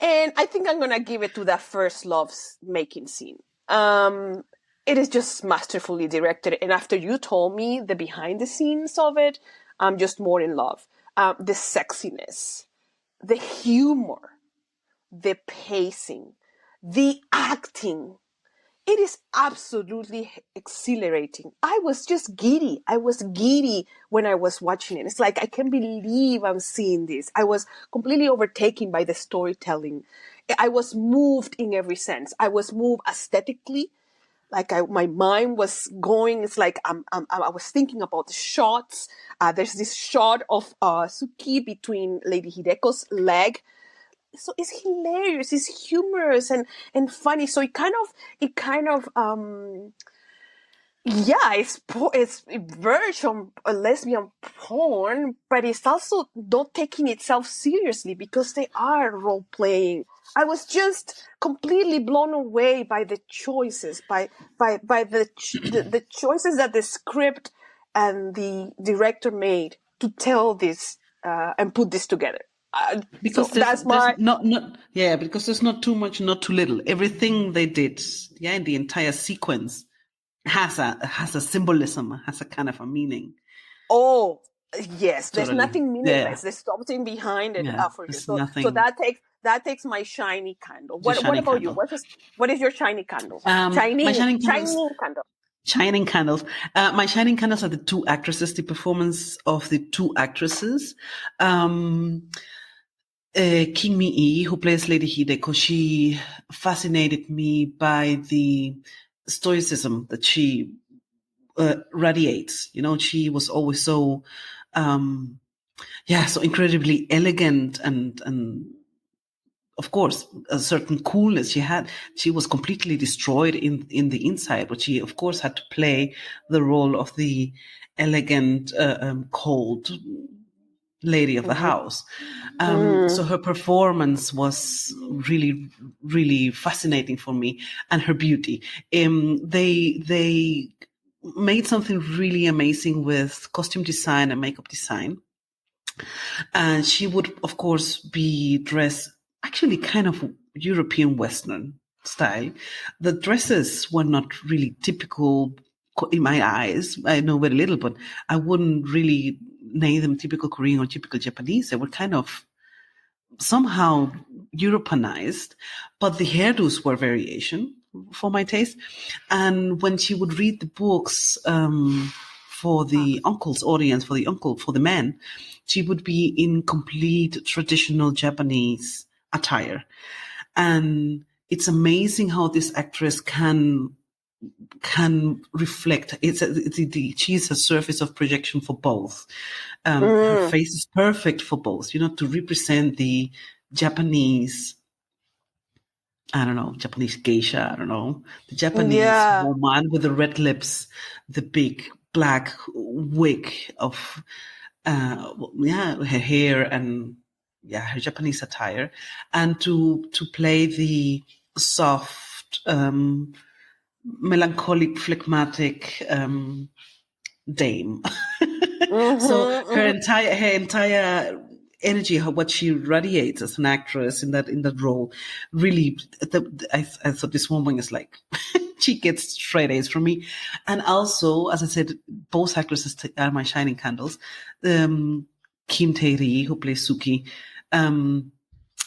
And I think I'm going to give it to that first love making scene. It is just masterfully directed. And after you told me the behind the scenes of it, I'm just more in love. The sexiness, the humor, the pacing, the acting. It is absolutely exhilarating. I was just giddy. I was giddy when I was watching it. It's like, I can't believe I'm seeing this. I was completely overtaken by the storytelling. I was moved in every sense. I was moved aesthetically. Like my mind was going. It's like I was thinking about the shots. There's this shot of Suki between Lady Hideko's leg. So it's hilarious, it's humorous and funny. So it verge on a lesbian porn, but it's also not taking itself seriously because they are role playing. I was just completely blown away by the choices, by the choices that the script and the director made to tell this and put this together. Because there's because there's not too much, not too little. Everything they did, in the entire sequence has a symbolism, has a kind of a meaning. Oh, yes. There's Totally. nothing meaningless. There's something behind it for you. So that takes my shiny candle. What about you? What is your shiny candle? My shining candle. Shining candles. My shining candles are the two actresses, the performance of the two actresses. King Mi-ee, who plays Lady Hideko, she fascinated me by the stoicism that she radiates. She was always so, so incredibly elegant and of course, a certain coolness she had. She was completely destroyed in the inside, but she, of course, had to play the role of the elegant, cold lady of the house. So her performance was really, really fascinating for me, and her beauty. They made something really amazing with costume design and makeup design. And she would, of course, be dressed actually kind of European Western style. The dresses were not really typical in my eyes. I know very little, but I wouldn't really name them typical Korean or typical Japanese. They were kind of somehow Europeanized, but the hairdos were very Asian for my taste. And when she would read the books for the uncle's audience, for the men, she would be in complete traditional Japanese attire. And it's amazing how this actress can reflect. She's a surface of projection for both. Her face is perfect for both, to represent the Japanese I don't know, Japanese geisha, I don't know, the Japanese Yeah. woman with the red lips, the big black wig of, her hair and her Japanese attire, and to play the soft, melancholic, phlegmatic dame. So Mm-hmm. her entire energy, what she radiates as an actress in that role, really, I thought this woman is like, she gets straight A's from me. And also, as I said, both actresses are my shining candles. Kim Tae-ri, who plays Suki,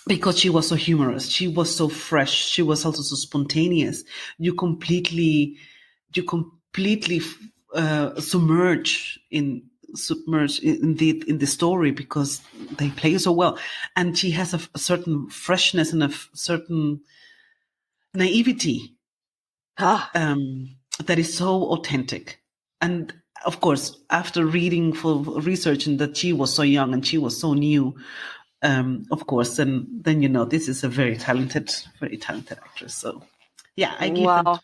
because she was so humorous, she was so fresh, she was also so spontaneous. You completely submerge in the story because they play so well, and she has a certain freshness and a certain naivety Ah. that is so authentic. And of course, after reading for researching that she was so young and she was so new, of course, then this is a very talented actress. So yeah, Wow.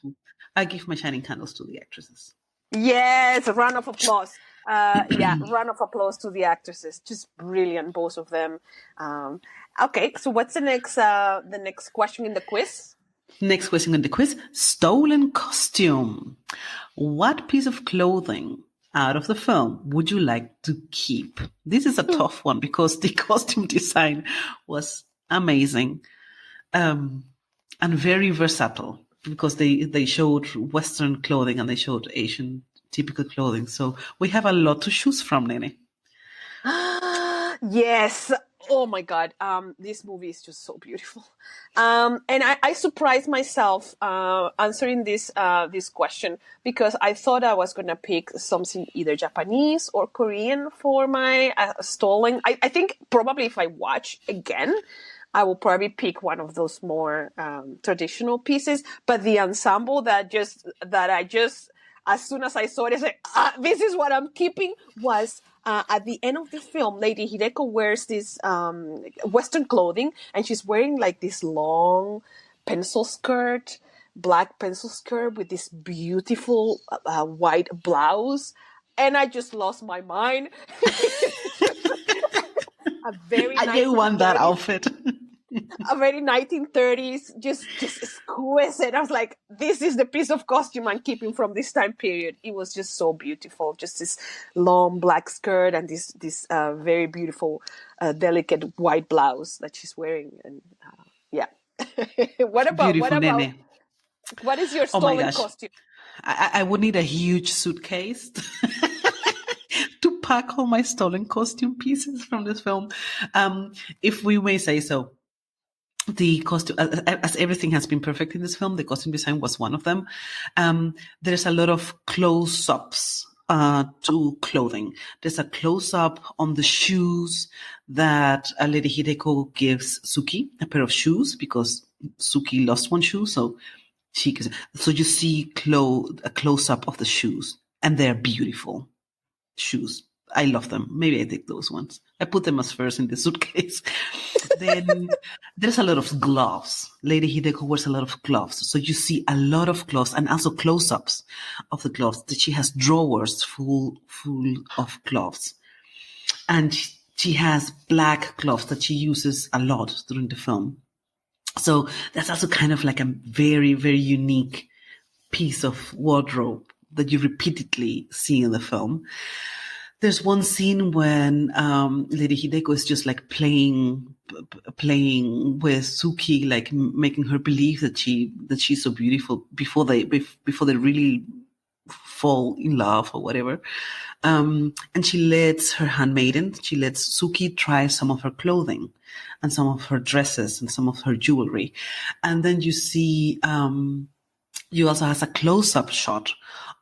I give my shining candles to the actresses. Yes, a round of applause. Round of applause to the actresses. Just brilliant, both of them. Okay, so what's the next question in the quiz? Next question in the quiz: stolen costume. What piece of clothing out of the film would you like to keep? This is a tough one because the costume design was amazing, and very versatile, because they showed Western clothing and they showed Asian typical clothing. So we have a lot to choose from, Nene. Yes. Oh my God. This movie is just so beautiful. And I surprised myself answering this question, because I thought I was gonna pick something either Japanese or Korean for my stolen. I think probably if I watch again, I will probably pick one of those more traditional pieces. But the ensemble that I just, as soon as I saw it, I said, this is what I'm keeping, was at the end of the film, Lady Hideko wears this Western clothing, and she's wearing like this long black pencil skirt with this beautiful white blouse. And I just lost my mind. A very I do want that 1930s outfit. a very 1930s, just exquisite. I was like, this is the piece of costume I'm keeping from this time period. It was just so beautiful. Just this long black skirt and this very beautiful, delicate white blouse that she's wearing. And yeah. Beautiful, Nene. What is your Oh my stolen gosh. costume? I would need a huge suitcase to pack all my stolen costume pieces from this film, if we may say so. The costume, as everything has been perfect in this film, the costume design was one of them. There's a lot of close-ups to clothing. There's a close-up on the shoes that Lady Hideko gives Suki, a pair of shoes, because Suki lost one shoe, so you see a close-up of the shoes, and they're beautiful shoes. I love them. Maybe I take those ones. I put them as first in the suitcase. Then there's a lot of gloves. Lady Hideko wears a lot of gloves. So you see a lot of gloves, and also close-ups of the gloves. That she has drawers full of gloves. And she has black gloves that she uses a lot during the film. So that's also kind of like a very, very unique piece of wardrobe that you repeatedly see in the film. There's one scene when Lady Hideko is just like playing with Suki, like making her believe that she's so beautiful before they really fall in love or whatever. And she lets Suki try some of her clothing and some of her dresses and some of her jewelry. And then you see, you also has a close-up shot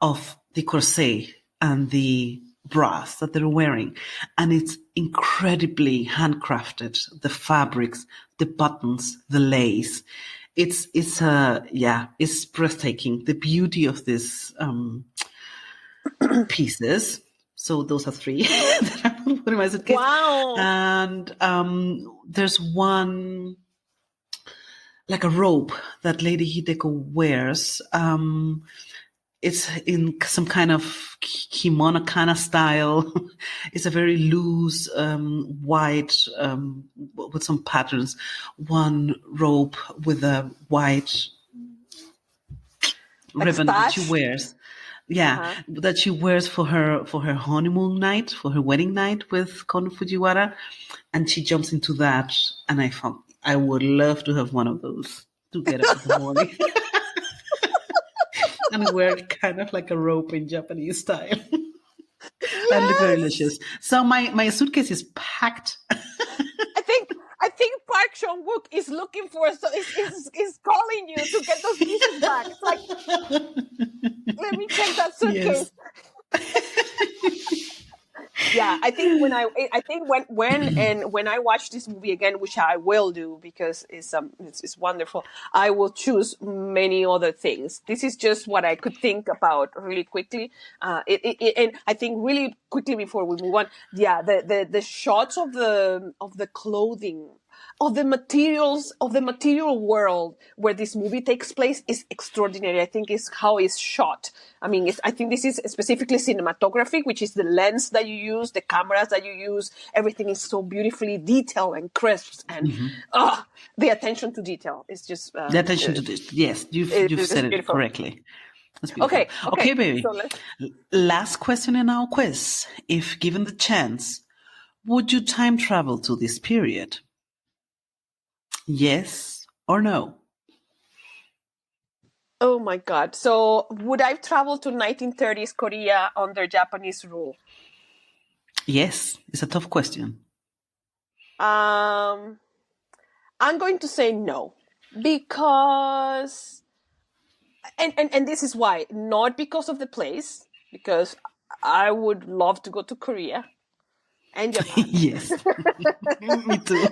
of the corset and the bras that they're wearing. And it's incredibly handcrafted. The fabrics, the buttons, the lace. It's breathtaking. The beauty of this, pieces. So those are three that I put in my suitcase. Wow. And there's one like a robe that Lady Hideko wears. It's in some kind of kimono kind of style. It's a very loose, white, with some patterns. One robe with a white Like ribbon that she stash. wears. Yeah, that she wears for her honeymoon night, for her wedding night with Kono Fujiwara, and she jumps into that. And I thought I would love to have one of those to get up in the morning and wear kind of like a robe in Japanese style. That look very Yes. delicious. So my suitcase is packed. I think Park Chan-wook is looking for is calling you to get those pieces back. It's like, let me check that Yes. suitcase. Yeah, I think when I watch this movie again, which I will do because it's wonderful, I will choose many other things. This is just what I could think about really quickly. And I think really quickly before we move on, yeah, the shots of the clothing, of the materials, of the material world where this movie takes place is extraordinary. I think is how it's shot. I mean, I think this is specifically cinematography, which is the lens that you use, the cameras that you use. Everything is so beautifully detailed and crisp, and the attention to detail is just The attention to this. Yes, you've it's said it beautiful. correctly. That's beautiful. Okay, baby. So let's. Last question in our quiz. If given the chance, would you time travel to this period? Yes or no? Oh my God! So would I travel to 1930s Korea under Japanese rule? Yes, it's a tough question. I'm going to say no because, and this is why, not because of the place, because I would love to go to Korea and Japan. Yes, me too.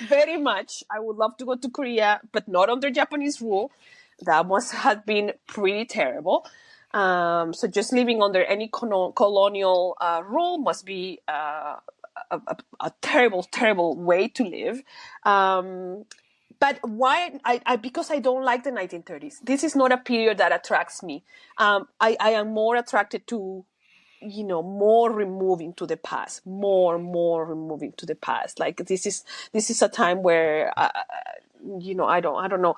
Very much. I would love to go to Korea, but not under Japanese rule. That must have been pretty terrible. So just living under any colonial rule must be a terrible, terrible way to live. But why? Because I don't like the 1930s. This is not a period that attracts me. I am more attracted to, more removing to the past, more removing to the past. Like this is a time where, I don't know.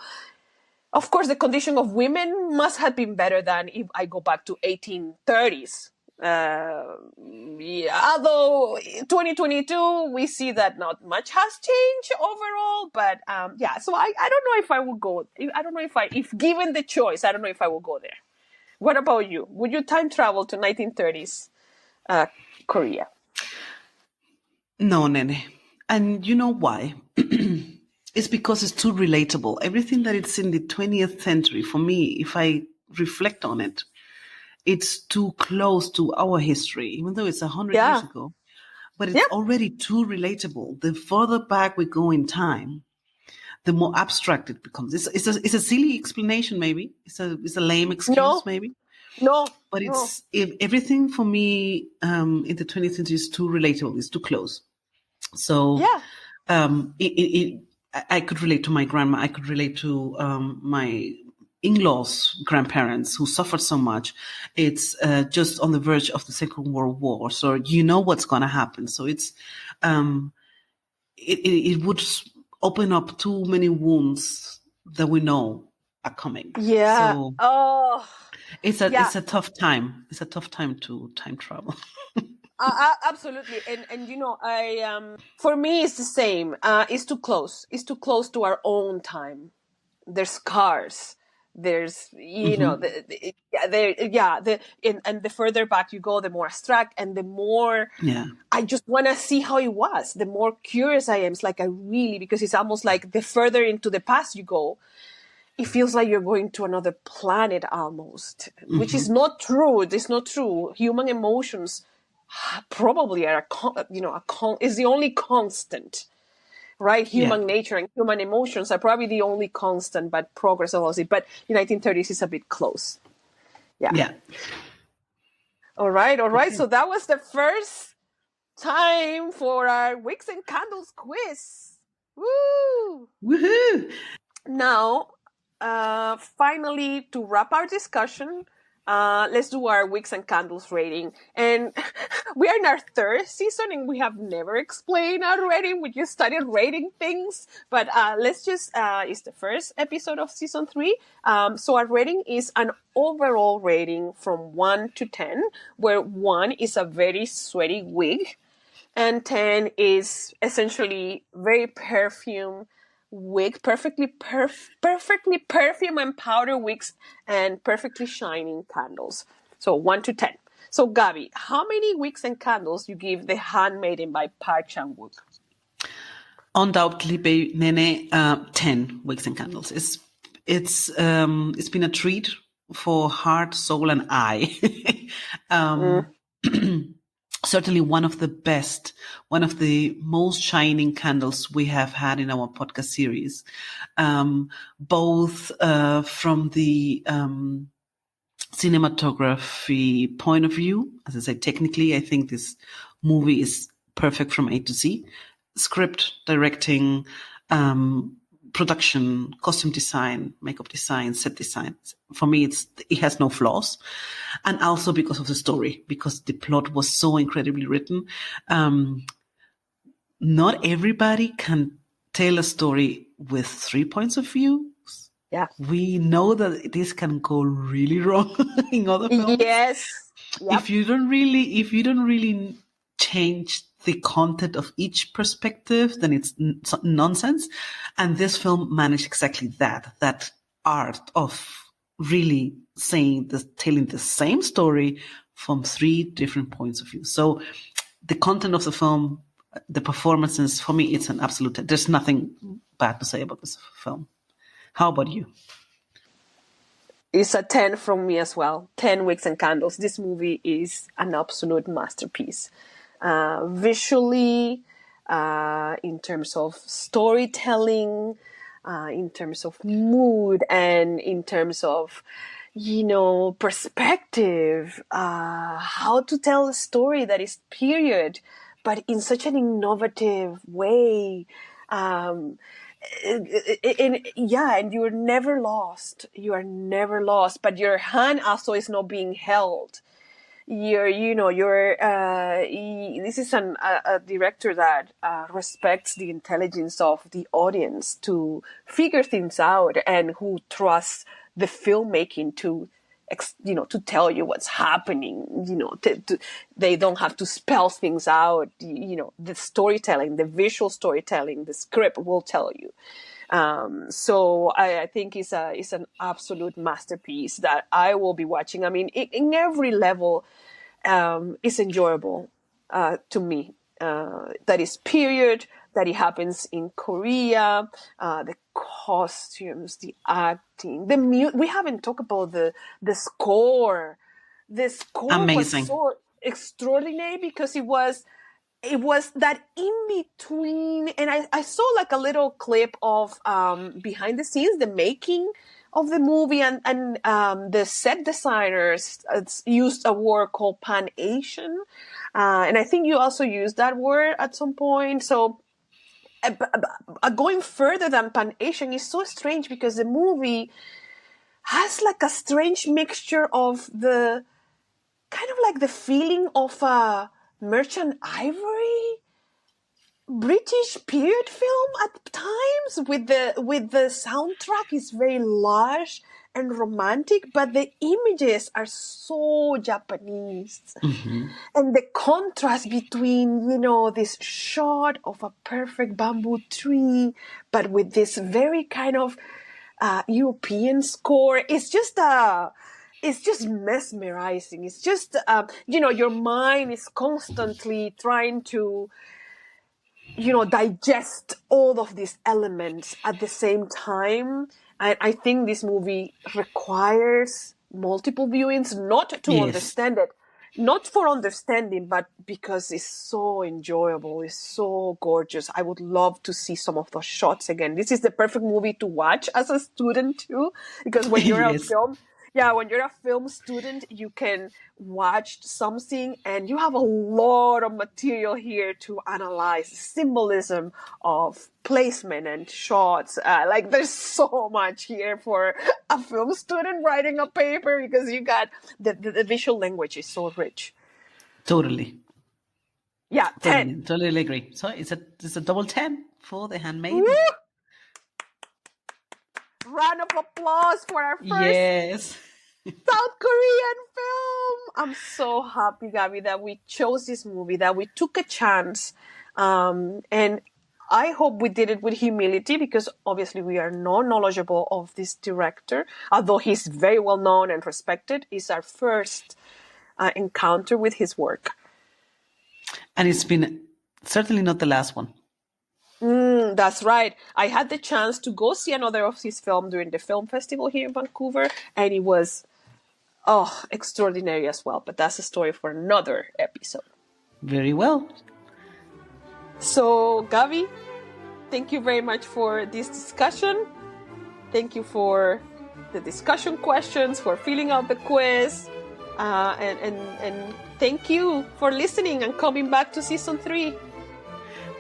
Of course, the condition of women must have been better than if I go back to 1830s. Yeah, although 2022 we see that not much has changed overall, but yeah. So I don't know if I would go. I don't know if given the choice, I don't know if I will go there. What about you? Would you time travel to 1930s Korea? No, Nene. And you know why? It's because it's too relatable. Everything that it's in the 20th century, for me, if I reflect on it, it's too close to our history, even though it's 100 years Yeah. ago. But it's already too relatable. The further back we go in time, the more abstract it becomes. It's a silly explanation, maybe. It's a lame excuse, No. maybe. No. But No. everything for me in the 20th century is too relatable. It's too close. So Yeah. I could relate to my grandma. I could relate to my in-laws' grandparents who suffered so much. It's just on the verge of the Second World War, so you know what's going to happen. So it would open up too many wounds that we know are coming. Yeah. So Oh. it's a tough time. It's a tough time to time travel. Absolutely, and I for me it's the same. It's too close. It's too close to our own time. There's scars. There's and the further back you go, the more abstract and the more I just want to see how it was. The more curious I am. It's like because it's almost like the further into the past you go, it feels like you're going to another planet almost, which is not true. It's not true. Human emotions probably are is the only constant, right? Human nature and human emotions are probably the only constant, but progress obviously. But the 1930s is a bit close. Yeah. All right. Okay. So that was the first time for our Wicks and Candles quiz. Woo! Woohoo! Now, finally, to wrap our discussion, let's do our wicks and candles rating. And we are in our third season and we have never explained our rating. We just started rating things. But let's just, it's the first episode of season 3. So our rating is an overall rating from 1 to 10, where 1 is a very sweaty wig and 10 is essentially very perfume wig, perfectly perfume and powder wigs and perfectly shining candles. So 1 to 10. So Gabi, how many wigs and candles you give The Handmaiden by Park Chan-wook? Undoubtedly, Nene, 10 wigs and candles. It's been a treat for heart, soul, and eye. Certainly one of the best, one of the most shining candles we have had in our podcast series, both from the cinematography point of view. As I said, technically, I think this movie is perfect from A to Z. Script, directing, production, costume design, makeup design, set design. For me, it has no flaws. And also because of the story, because the plot was so incredibly written. Not everybody can tell a story with 3 points of view. Yeah. We know that this can go really wrong in other films. Yes. Yep. If you don't really change the content of each perspective, then it's nonsense. And this film managed exactly that art of really telling the same story from 3 different points of view. So the content of the film, the performances, for me, it's an absolute, there's nothing bad to say about this film. How about you? It's a 10 from me as well. 10 wigs and candles. This movie is an absolute masterpiece. Visually, in terms of storytelling, in terms of mood, and in terms of, perspective, how to tell a story that is period, but in such an innovative way. And you're never lost. You are never lost, but your hand also is not being held. This is a director that respects the intelligence of the audience to figure things out and who trusts the filmmaking to tell you what's happening. They don't have to spell things out. The storytelling, the visual storytelling, the script will tell you. So I think it's an absolute masterpiece that I will be watching. I mean, in every level, it's enjoyable to me. That is period, that it happens in Korea, the costumes, the acting, we haven't talked about the score. The score Amazing. was so extraordinary because it was that in between, and I saw like a little clip of behind the scenes, the making of the movie, and the set designers used a word called Pan-Asian, and I think you also used that word at some point. So going further than Pan-Asian is so strange because the movie has like a strange mixture of the kind of like the feeling of a Merchant Ivory British period film at times, with the soundtrack is very lush and romantic, but the images are so Japanese. Mm-hmm. And the contrast between, this shot of a perfect bamboo tree, but with this very kind of European score, it's just mesmerizing. It's just, your mind is constantly trying to, digest all of these elements at the same time. And I think this movie requires multiple viewings, not to understand it, not for understanding, but because it's so enjoyable. It's so gorgeous. I would love to see some of those shots again. This is the perfect movie to watch as a student too, because when you're Yes. at film, Yeah, when you're a film student, you can watch something and you have a lot of material here to analyze the symbolism of placement and shots. Like there's so much here for a film student writing a paper because you got the visual language is so rich. Totally. Yeah, 10. Totally agree. So it's a double 10 for The Handmaiden. Woo! Round of applause for our first Yes. South Korean film. I'm so happy, Gaby, that we chose this movie, that we took a chance. And I hope we did it with humility because obviously we are not knowledgeable of this director. Although he's very well known and respected, it's our first encounter with his work. And it's been certainly not the last one. That's right. I had the chance to go see another of his film during the film festival here in Vancouver, and it was extraordinary as well. But that's a story for another episode. Very well. So, Gaby, thank you very much for this discussion. Thank you for the discussion questions, for filling out the quiz, and thank you for listening and coming back to season 3.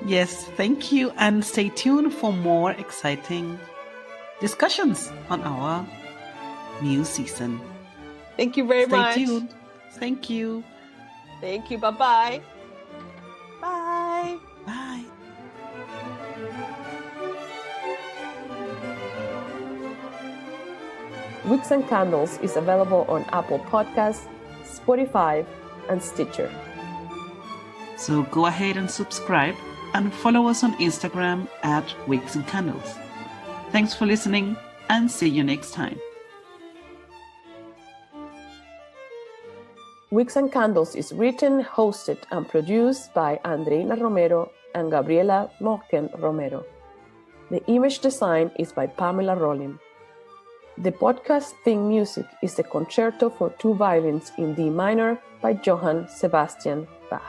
Yes, thank you. And stay tuned for more exciting discussions on our new season. Thank you very much. Stay tuned. Thank you. Thank you. Bye-bye. Bye. Bye. Wicks and Candles is available on Apple Podcasts, Spotify, and Stitcher. So go ahead and subscribe and follow us on Instagram at Wicks and Candles. Thanks for listening and see you next time. Wicks and Candles is written, hosted, and produced by Andreina Romero and Gabriela Moquen Romero. The image design is by Pamela Rollin. The podcast theme music is the Concerto for 2 Violins in D minor by Johann Sebastian Bach.